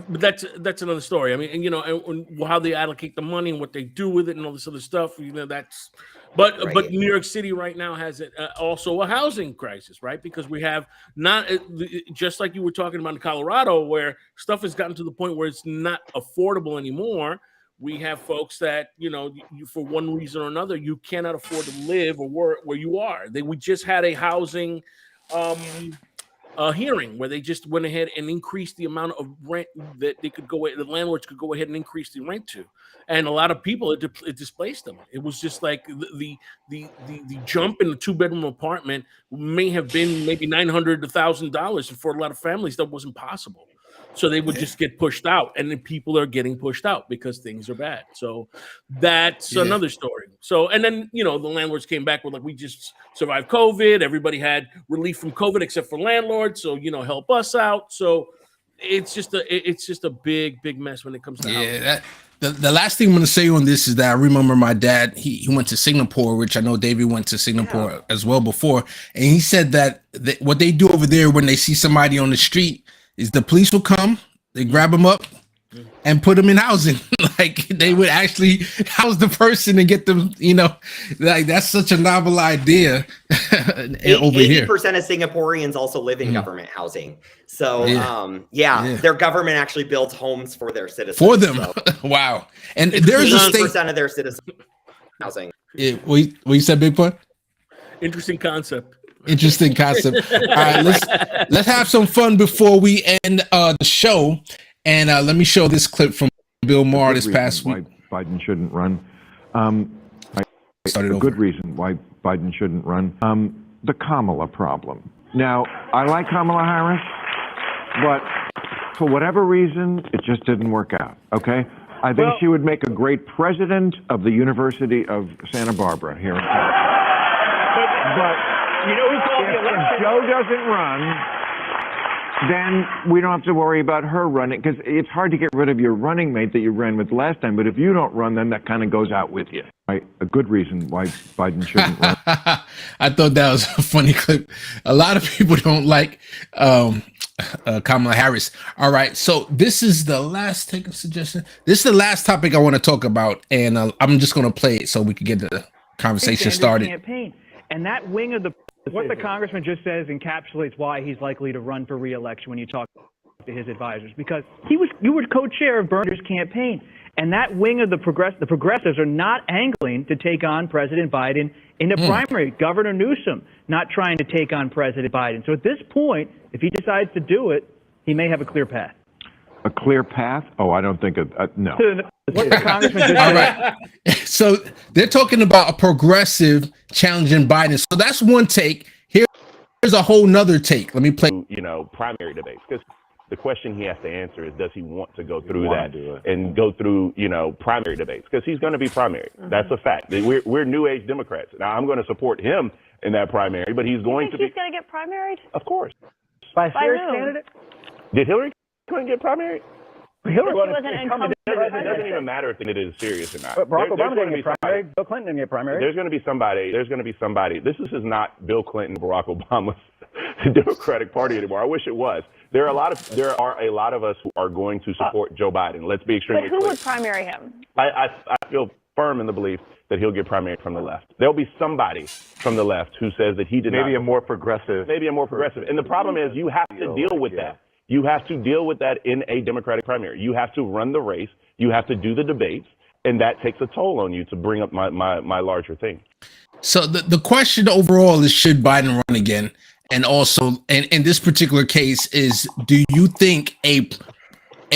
that's another story. I mean, and how they allocate the money and what they do with it and all this other stuff. That's. But New York City right now has also a housing crisis, right? Because we have not, just like you were talking about in Colorado, where stuff has gotten to the point where it's not affordable anymore. We have folks that, you for one reason or another, you cannot afford to live or work where you are. We just had a housing hearing where they just went ahead and increased the amount of rent that the landlords could go ahead and increase the rent to. And a lot of people, it displaced them. It was just like the jump in the 2-bedroom apartment may have been maybe $900 to $1,000, and for a lot of families that wasn't possible. So they would just get pushed out, and then people are getting pushed out because things are bad. So that's another story. So, and then, the landlords came back with, like, we just survived COVID. Everybody had relief from COVID except for landlords. So, help us out. So it's just a big mess when it comes to housing. The last thing I'm going to say on this is that I remember my dad, he went to Singapore, which I know David went to Singapore as well before. And he said that what they do over there when they see somebody on the street is the police will come, they grab them up and put them in housing. Like, they would actually house the person and get them, like, that's such a novel idea over here. 80% of Singaporeans also live in government housing. So, their government actually builds homes for their citizens. For them. So. Wow. And there's a state 80% of their citizens housing. Yeah, what you said, Big Pun? Interesting concept. All right, let's have some fun before we end the show. And let me show this clip from Bill Maher this past week. Why Biden shouldn't run. A good reason why Biden shouldn't run. The Kamala problem. Now, I like Kamala Harris, but for whatever reason, it just didn't work out, okay? I think she would make a great president of the University of Santa Barbara here in California. But you know who called the election? If Joe doesn't run, then we don't have to worry about her running, because it's hard to get rid of your running mate that you ran with last time, but if you don't run, then that kind of goes out with you. Right? A good reason why Biden shouldn't run. I thought that was a funny clip. A lot of people don't like Kamala Harris. All right, so this is the last take of suggestion. This is the last topic I want to talk about, and I'm just going to play it so we can get the conversation started. Campaign. And that wing of what the congressman just says encapsulates why he's likely to run for re-election when you talk to his advisors, because you were co-chair of Bernie's campaign, and that wing of the progressives are not angling to take on President Biden in the primary. Governor Newsom not trying to take on President Biden. So at this point, if he decides to do it, he may have a clear path. A clear path? Oh, I don't think no. What the congressman just All right. So they're talking about a progressive challenging Biden. So that's one take. Here's a whole nother take. Let me play. Primary debates, because the question he has to answer is, does he want to go through that and go through, primary debates? Because he's going to be primary. That's a fact. We're new age Democrats. Now, I'm going to support him in that primary, but he's going to be. He's going to get primaried? Of course. By a serious who? candidate? Did Hillary Clinton get primary? Hillary wasn't incumbent. It doesn't even matter if it is serious or not. But Barack Obama going didn't get primary. Bill Clinton didn't get primary. There's going to be somebody. This is not Bill Clinton, Barack Obama's Democratic Party anymore. I wish it was. There are a lot of us who are going to support Joe Biden. Let's be extremely clear. But who would primary him? I feel firm in the belief that he'll get primaried from the left. There'll be somebody from the left who says that he did Maybe a more progressive. And the problem is you have to deal with that. You have to deal with that in a Democratic primary. You have to run the race. You have to do the debates. And that takes a toll on you, to bring up my larger thing. So the question overall is, should Biden run again? And also, and in this particular case, is, do you think a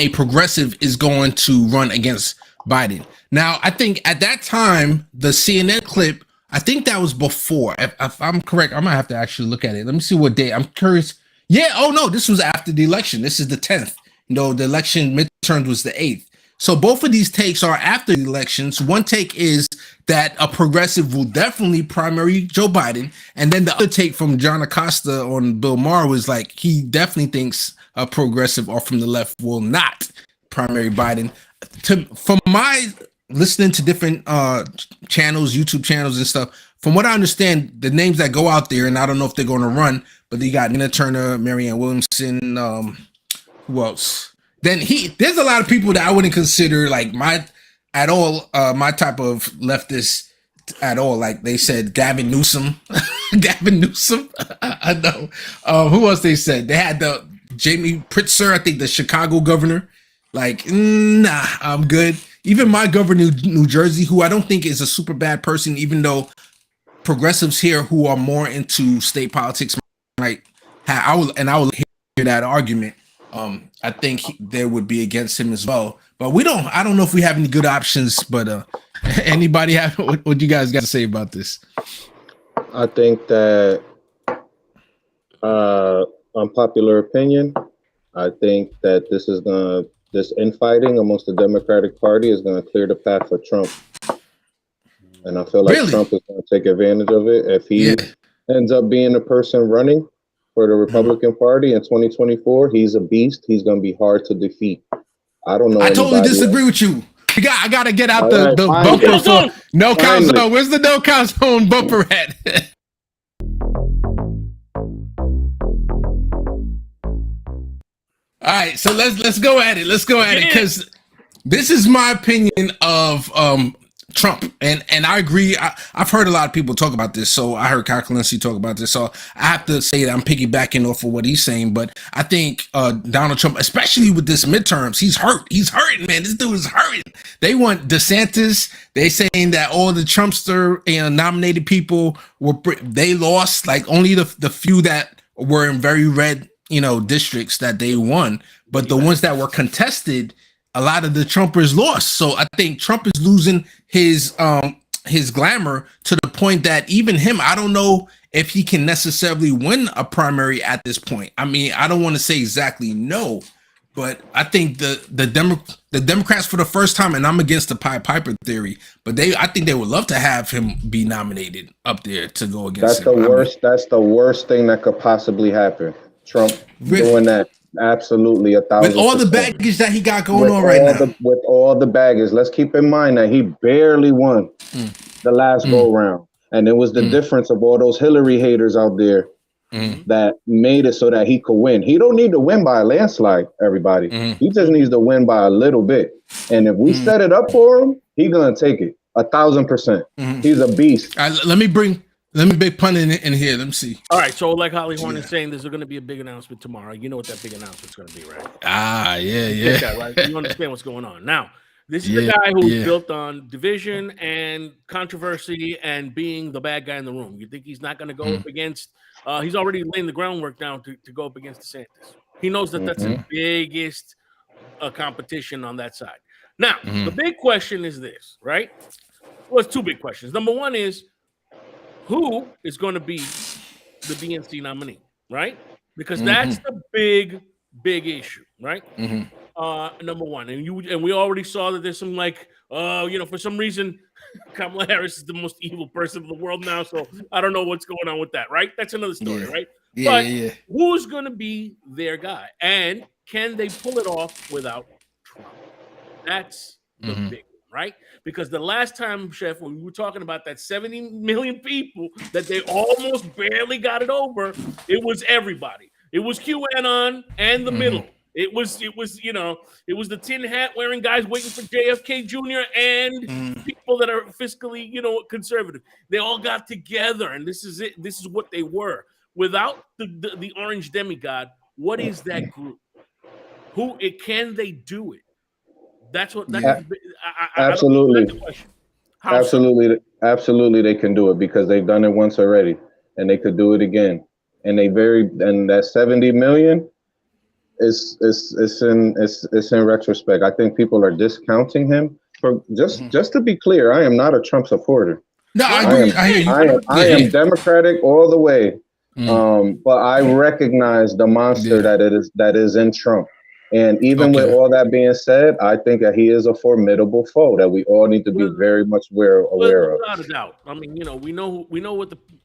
progressive is going to run against Biden? Now, I think at that time, the CNN clip, I think that was before. If I'm correct, I'm going to have to actually look at it. Let me see what day. I'm curious. Yeah. Oh, no, this was after the election. This is the 10th. The election midterms was the 8th. So both of these takes are after the elections. One take is that a progressive will definitely primary Joe Biden. And then the other take from John Acosta on Bill Maher was like, he definitely thinks a progressive or from the left will not primary Biden. From my listening to different channels, YouTube channels and stuff, from what I understand, the names that go out there, and I don't know if they're going to run, but you got Nina Turner, Marianne Williamson, who else? Then there's a lot of people that I wouldn't consider like my type of leftist at all. Like they said, Gavin Newsom. I know. Who else they said? They had the Jamie Pritzker, I think the Chicago governor. Like, nah, I'm good. Even my governor, New Jersey, who I don't think is a super bad person, even though progressives here who are more into state politics might I will hear that argument. I think there would be against him as well. But I don't know if we have any good options, but anybody have what you guys got to say about this? I think that unpopular opinion, I think that this infighting amongst the Democratic Party is going to clear the path for Trump. And I feel like Trump is going to take advantage of it. If he ends up being the person running for the Republican Party in 2024, he's a beast. He's going to be hard to defeat. I don't know. I totally disagree with you. I got to get out the bumper for no count zone. Where's the no count zone bumper at? All right, so let's go at it. Let's go at it, because this is my opinion of Trump, and I agree. I've heard a lot of people talk about this. So I heard Kyle Kalinske talk about this. So I have to say that I'm piggybacking off of what he's saying. But I think Donald Trump, especially with this midterms, he's hurt. He's hurting, man. This dude is hurting. They want DeSantis. They saying that all the Trumpster nominated people they lost. Like only the few that were in very red districts that they won, but the ones that were contested, a lot of the Trumpers lost. So I think Trump is losing his glamour to the point that even him, I don't know if he can necessarily win a primary at this point. I mean, I don't want to say exactly no, But I think the Democrats for the first time, and I'm against the Pied Piper theory, but I think they would love to have him be nominated up there to go against That's him. the worst. That's the worst thing that could possibly happen. Trump doing that. Absolutely, 1,000%. With all the baggage that he got going on right now. With all the baggage, let's keep in mind that he barely won the last go round, and it was the difference of all those Hillary haters out there that made it so that he could win. He don't need to win by a landslide, everybody. He just needs to win by a little bit. And if we set it up for him, he's gonna take it 1,000%. He's a beast. Let me big pun in here. Let me see. All right, so like Holly Horn is saying, there's going to be a big announcement tomorrow. You know what that big announcement's going to be, right? Yeah. You get that, right? You understand what's going on. Now, this is the guy who's built on division and controversy and being the bad guy in the room. You think he's not going to go up against? He's already laying the groundwork down to go up against DeSantis. He knows that that's the biggest competition on that side. Now, the big question is this, right? Well, it's two big questions. Number one is, who is going to be the DNC nominee, right? Because that's the big issue, right? Number one, and we already saw that there's some for some reason, Kamala Harris is the most evil person in the world now, so I don't know what's going on with that, right? That's another story, right? But who's going to be their guy, and can they pull it off without Trump? That's the big one, right? Because the last time, Chef, when we were talking about that 70 million people that they almost barely got it over, it was everybody. It was QAnon and the middle. It was the tin hat wearing guys waiting for JFK Jr. and people that are fiscally, conservative. They all got together, and this is it. This is what they were. Without the orange demigod, what is that group? Can they do it? That's what. Absolutely. Absolutely, they can do it because they've done it once already, and they could do it again. And that 70 million is in retrospect. I think people are discounting him. For just to be clear, I am not a Trump supporter. No, I agree. I hear you. I am Democratic all the way, but I recognize the monster that is in Trump. And even with all that being said, I think that he is a formidable foe that we all need to be very much aware of. Without a doubt. I mean, we know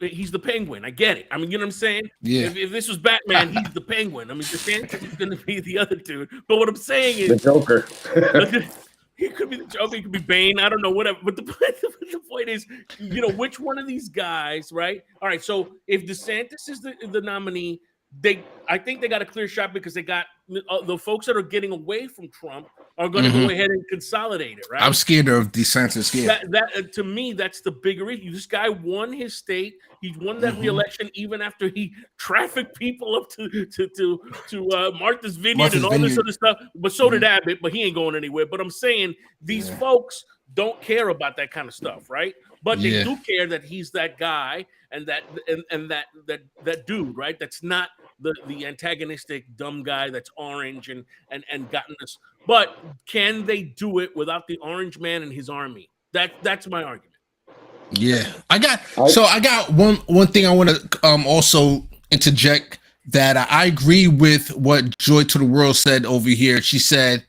he's the Penguin. I get it. I mean, you know what I'm saying? Yeah. If this was Batman, he's the Penguin. I mean, DeSantis is going to be the other dude. But what I'm saying is the Joker. He could be the Joker. He could be Bane. I don't know, whatever. But the point is, which one of these guys, right? All right. So if DeSantis is the nominee, I think they got a clear shot because they got the folks that are getting away from Trump are going to go ahead and consolidate it, right? I'm scared of DeSantis. That to me, that's the bigger issue. This guy won his state. He won that reelection even after he trafficked people up to Martha's Vineyard and all this other stuff. But so did Abbott, but he ain't going anywhere. But I'm saying these folks don't care about that kind of stuff, right? But they do care that he's that guy and that dude, right? That's not the antagonistic dumb guy that's orange and gotten us. But can they do it without the orange man and his army? That's my argument. Yeah, I got one thing I want to also interject that I agree with what Joy to the World said over here. She said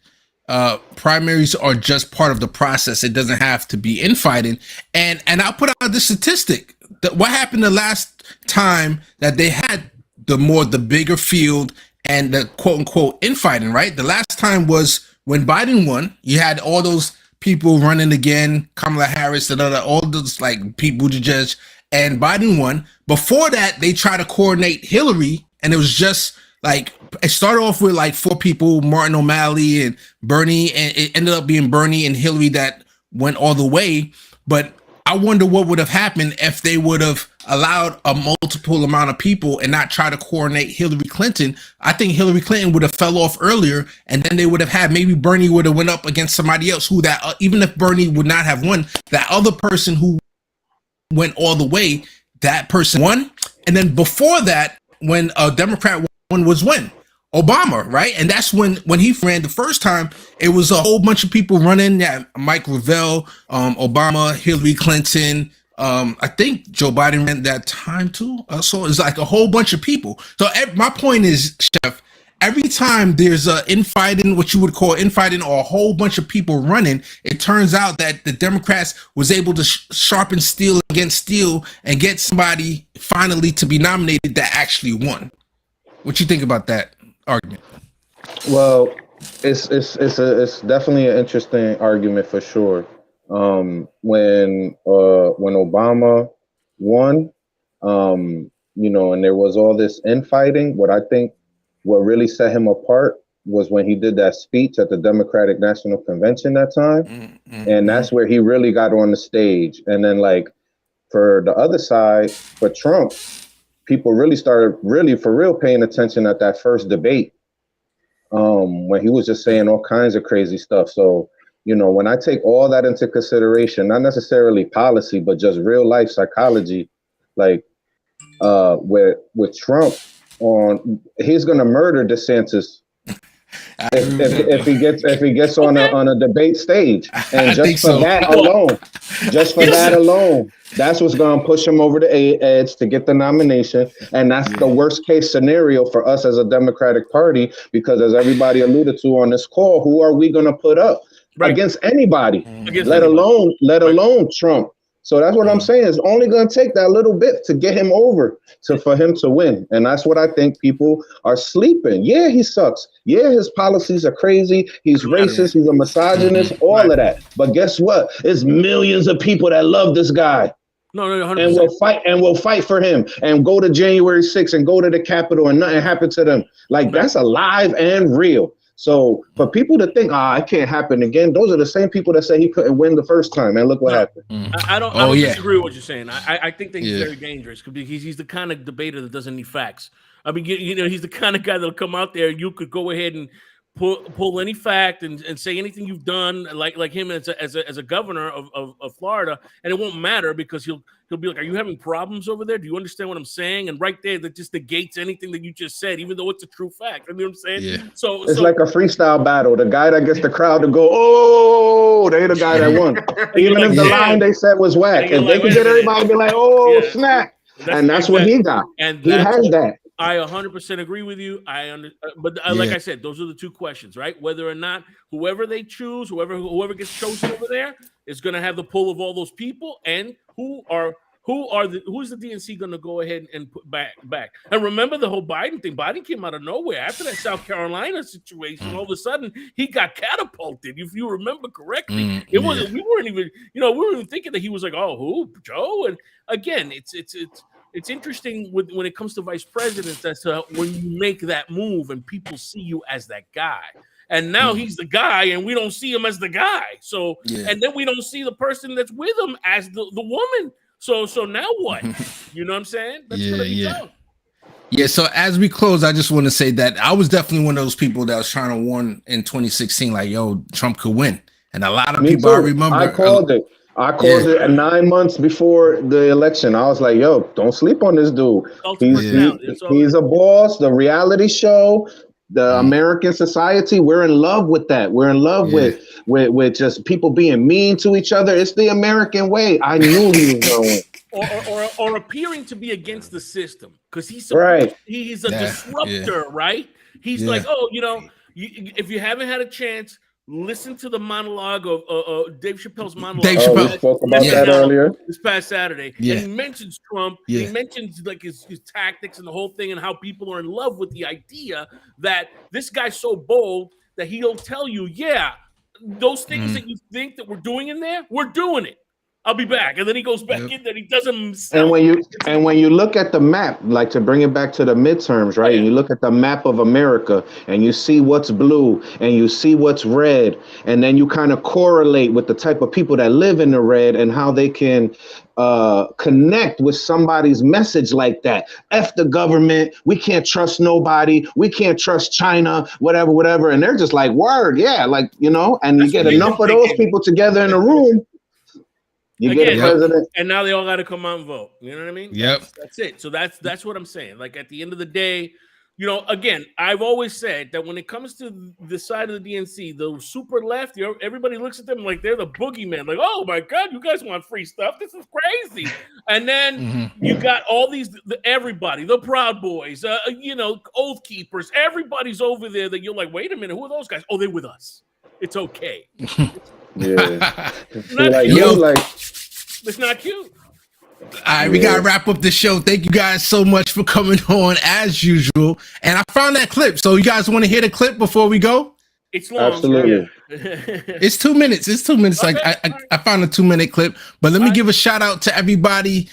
primaries are just part of the process. It doesn't have to be infighting. And I'll put out the statistic that what happened the last time that they had the bigger field and the quote unquote infighting, right? The last time was when Biden won. You had all those people running again, Kamala Harris, all those like Pete Buttigieg, and Biden won. Before that, they tried to coordinate Hillary, and it was just like it started off with like 4 people, Martin O'Malley and Bernie, and it ended up being Bernie and Hillary that went all the way. But I wonder what would have happened if they would have allowed a multiple amount of people and not try to coordinate Hillary Clinton. I think Hillary Clinton would have fell off earlier, and then they would have had maybe Bernie would have went up against somebody else who that even if Bernie would not have won, that other person who went all the way, that person won. And then before that, when a Democrat won was when Obama, right? And that's when he ran the first time, it was a whole bunch of people running. Yeah, Mike Revelle, Obama, Hillary Clinton. I think Joe Biden ran that time too. So it's like a whole bunch of people. So my point is, Chef, every time there's a infighting, what you would call infighting, or a whole bunch of people running, it turns out that the Democrats was able to sharpen steel against steel and get somebody finally to be nominated that actually won. What you think about that argument? Well, it's definitely an interesting argument for sure. When Obama won, you know, and there was all this infighting, what really set him apart was when he did that speech at the Democratic National Convention that time. And that's where he really got on the stage. And then, like, for the other side, for Trump, people really started for real paying attention at that first debate, when he was just saying all kinds of crazy stuff. So, you know, when I take all that into consideration, not necessarily policy, but just real life psychology, like with Trump he's gonna murder DeSantis if he gets on a debate stage, and just for that alone, that's what's gonna push him over the edge to get the nomination. And that's the worst case scenario for us as a Democratic Party, because as everybody alluded to on this call, who are we gonna put up against anybody, let alone Trump? So that's what I'm saying. It's only going to take that little bit to get him over, for him to win. And that's what I think people are sleeping. Yeah, he sucks. Yeah, his policies are crazy. He's racist. He's a misogynist, all of that. But guess what? It's millions of people that love this guy. No, 100%. And we'll fight for him and go to January 6th and go to the Capitol and nothing happened to them. Like, that's alive and real. So for people to think, it can't happen again, those are the same people that say he couldn't win the first time, and look what happened. I don't disagree with what you're saying. I think that he's very dangerous because he's the kind of debater that doesn't need facts. I mean, you know, he's the kind of guy that'll come out there. You could go ahead and pull any fact and say anything you've done, like him as a governor of Florida, and it won't matter because he'll be like, "Are you having problems over there? Do you understand what I'm saying?" And right there, that just negates anything that you just said, even though it's a true fact. You know what I'm saying? Yeah. So it's like a freestyle battle. The guy that gets the crowd to go, "Oh," they the guy that won. Even if the line they said was whack, if they could get everybody to be like, "Oh, snap," and that's what he got. And he has that. I 100% agree with you. But like I said, those are the two questions, right? Whether or not whoever they choose, whoever gets chosen over there is going to have the pull of all those people, and who's the DNC going to go ahead and put back? And remember the whole Biden thing. Biden came out of nowhere after that South Carolina situation. All of a sudden, he got catapulted. If you remember correctly, we weren't even thinking that he was like, "Oh, who, Joe?" And again, it's interesting when it comes to vice presidents, as to when you make that move and people see you as that guy. And now he's the guy, and we don't see him as the guy. So, and then we don't see the person that's with him as the woman. So now what? You know what I'm saying? That's gonna be tough. Yeah, so as we close, I just want to say that I was definitely one of those people that was trying to warn in 2016, like, yo, Trump could win. And a lot of people, I remember. I called it. it 9 months before the election. I was like, yo, don't sleep on this dude. He's a boss. The reality show, the American society, we're in love with that. We're in love with just people being mean to each other. It's the American way. I knew he was going. Or appearing to be against the system, because he's a disruptor, right? He's like, oh, you know, if you haven't had a chance, listen to the monologue of Dave Chappelle's monologue. Dave Chappelle. We spoke about that earlier. This past Saturday. And he mentions Trump. He mentions like his tactics and the whole thing, and how people are in love with the idea that this guy's so bold that he'll tell you, those things that you think that we're doing in there, we're doing it. I'll be back. And then he goes back in there. He doesn't himself. And when you look at the map, like to bring it back to the midterms, right? And you look at the map of America and you see what's blue and you see what's red, and then you kind of correlate with the type of people that live in the red and how they can connect with somebody's message like that. F the government. We can't trust nobody. We can't trust China, whatever. And they're just like, word, like, you know, and you get enough of those people together in a room. You get a president, and now they all got to come out and vote. You know what I mean? Yep. That's it. So that's what I'm saying. Like, at the end of the day, you know, again, I've always said that when it comes to the side of the DNC, the super left, everybody looks at them like they're the boogeyman. Like, oh my God, you guys want free stuff? This is crazy. And then you got all these, everybody, the Proud Boys, you know, Oath Keepers. Everybody's over there that you're like, wait a minute, who are those guys? Oh, they're with us. It's okay. Yeah. It's not cute. All right, we gotta wrap up the show. Thank you guys so much for coming on as usual. And I found that clip. So you guys want to hear the clip before we go? It's long. Absolutely. It's 2 minutes. It's 2 minutes. Okay. Like I found a 2-minute clip. But let me give a shout out to everybody.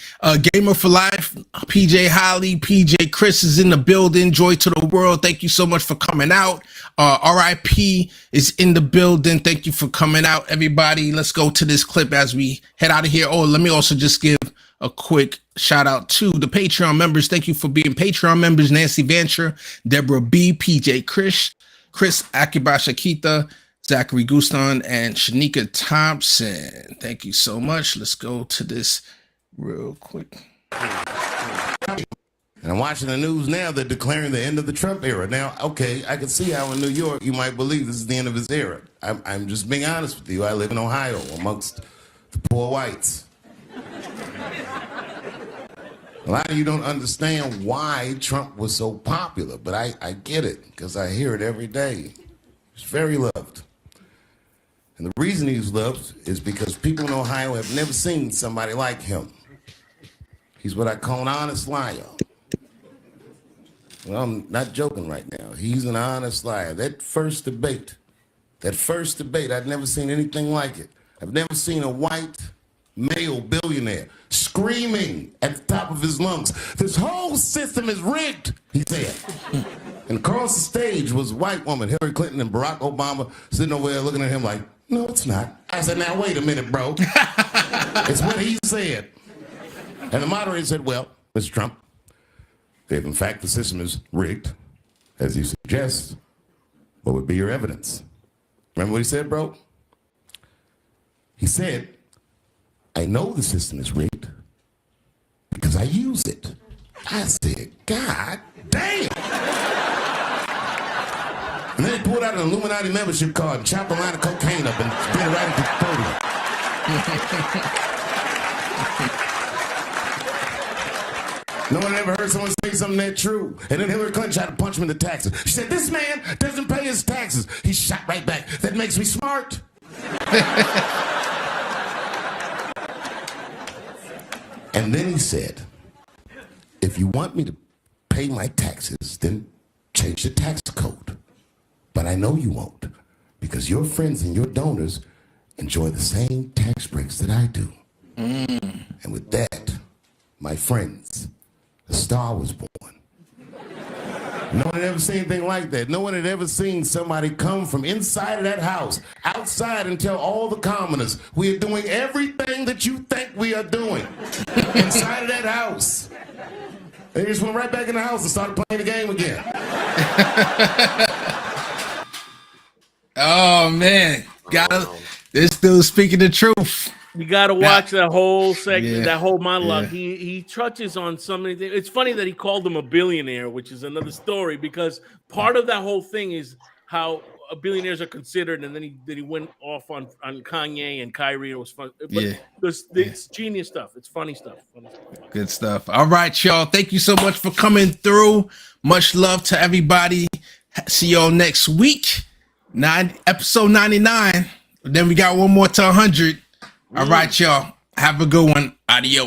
Gamer for Life, PJ Holly, PJ Chris is in the building. Joy to the world. Thank you so much for coming out. RIP is in the building. Thank you for coming out, everybody. Let's go to this clip as we head out of here. Oh, let me also just give a quick shout out to the Patreon members. Thank you for being Patreon members. Nancy Vancher, Deborah B, PJ Chris, Akiba Shakita, Zachary Guston, and Shanika Thompson. Thank you so much. Let's go to this real quick. And I'm watching the news now. They're declaring the end of the Trump era. Now, okay, I can see how in New York you might believe this is the end of his era. I'm just being honest with you. I live in Ohio amongst the poor whites. A lot of you don't understand why Trump was so popular, but I get it because I hear it every day. He's very loved. And the reason he's loved is because people in Ohio have never seen somebody like him. He's what I call an honest liar. Well, I'm not joking right now. He's an honest liar. That first debate, I'd never seen anything like it. I've never seen a white male billionaire screaming at the top of his lungs, "This whole system is rigged," he said. And across the stage was a white woman, Hillary Clinton and Barack Obama, sitting over there looking at him like, "No, it's not." I said, "Now, wait a minute, bro." It's what he said. And the moderator said, "Well, Mr. Trump, if in fact the system is rigged, as you suggest, what would be your evidence?" Remember what he said, bro? He said, "I know the system is rigged because I use it." I said, "God damn." And then he pulled out an Illuminati membership card and chopped a line of cocaine up and spit it right into the podium. No one ever heard someone say something that true. And then Hillary Clinton tried to punch him in the taxes. She said, "This man doesn't pay his taxes." He shot right back. "That makes me smart." And then he said, "If you want me to pay my taxes, then change the tax code. But I know you won't, because your friends and your donors enjoy the same tax breaks that I do." And with that, my friends, the star was born. No one had ever seen anything like that. No one had ever seen somebody come from inside of that house, outside, and tell all the commoners, "We are doing everything that you think we are doing," inside of that house. They just went right back in the house and started playing the game again. Oh, man. They're still speaking the truth. You got to watch that whole segment, Yeah. that whole monologue. Yeah. He touches on so many things. It's funny that he called him a billionaire, which is another story, because part of that whole thing is how billionaires are considered, and then he went off on Kanye and Kyrie. It was fun. But it's genius stuff. It's funny stuff. Good stuff. All right, y'all. Thank you so much for coming through. Much love to everybody. See y'all next week. Episode 99. Then we got one more to 100. All right, y'all. Have a good one. Adios.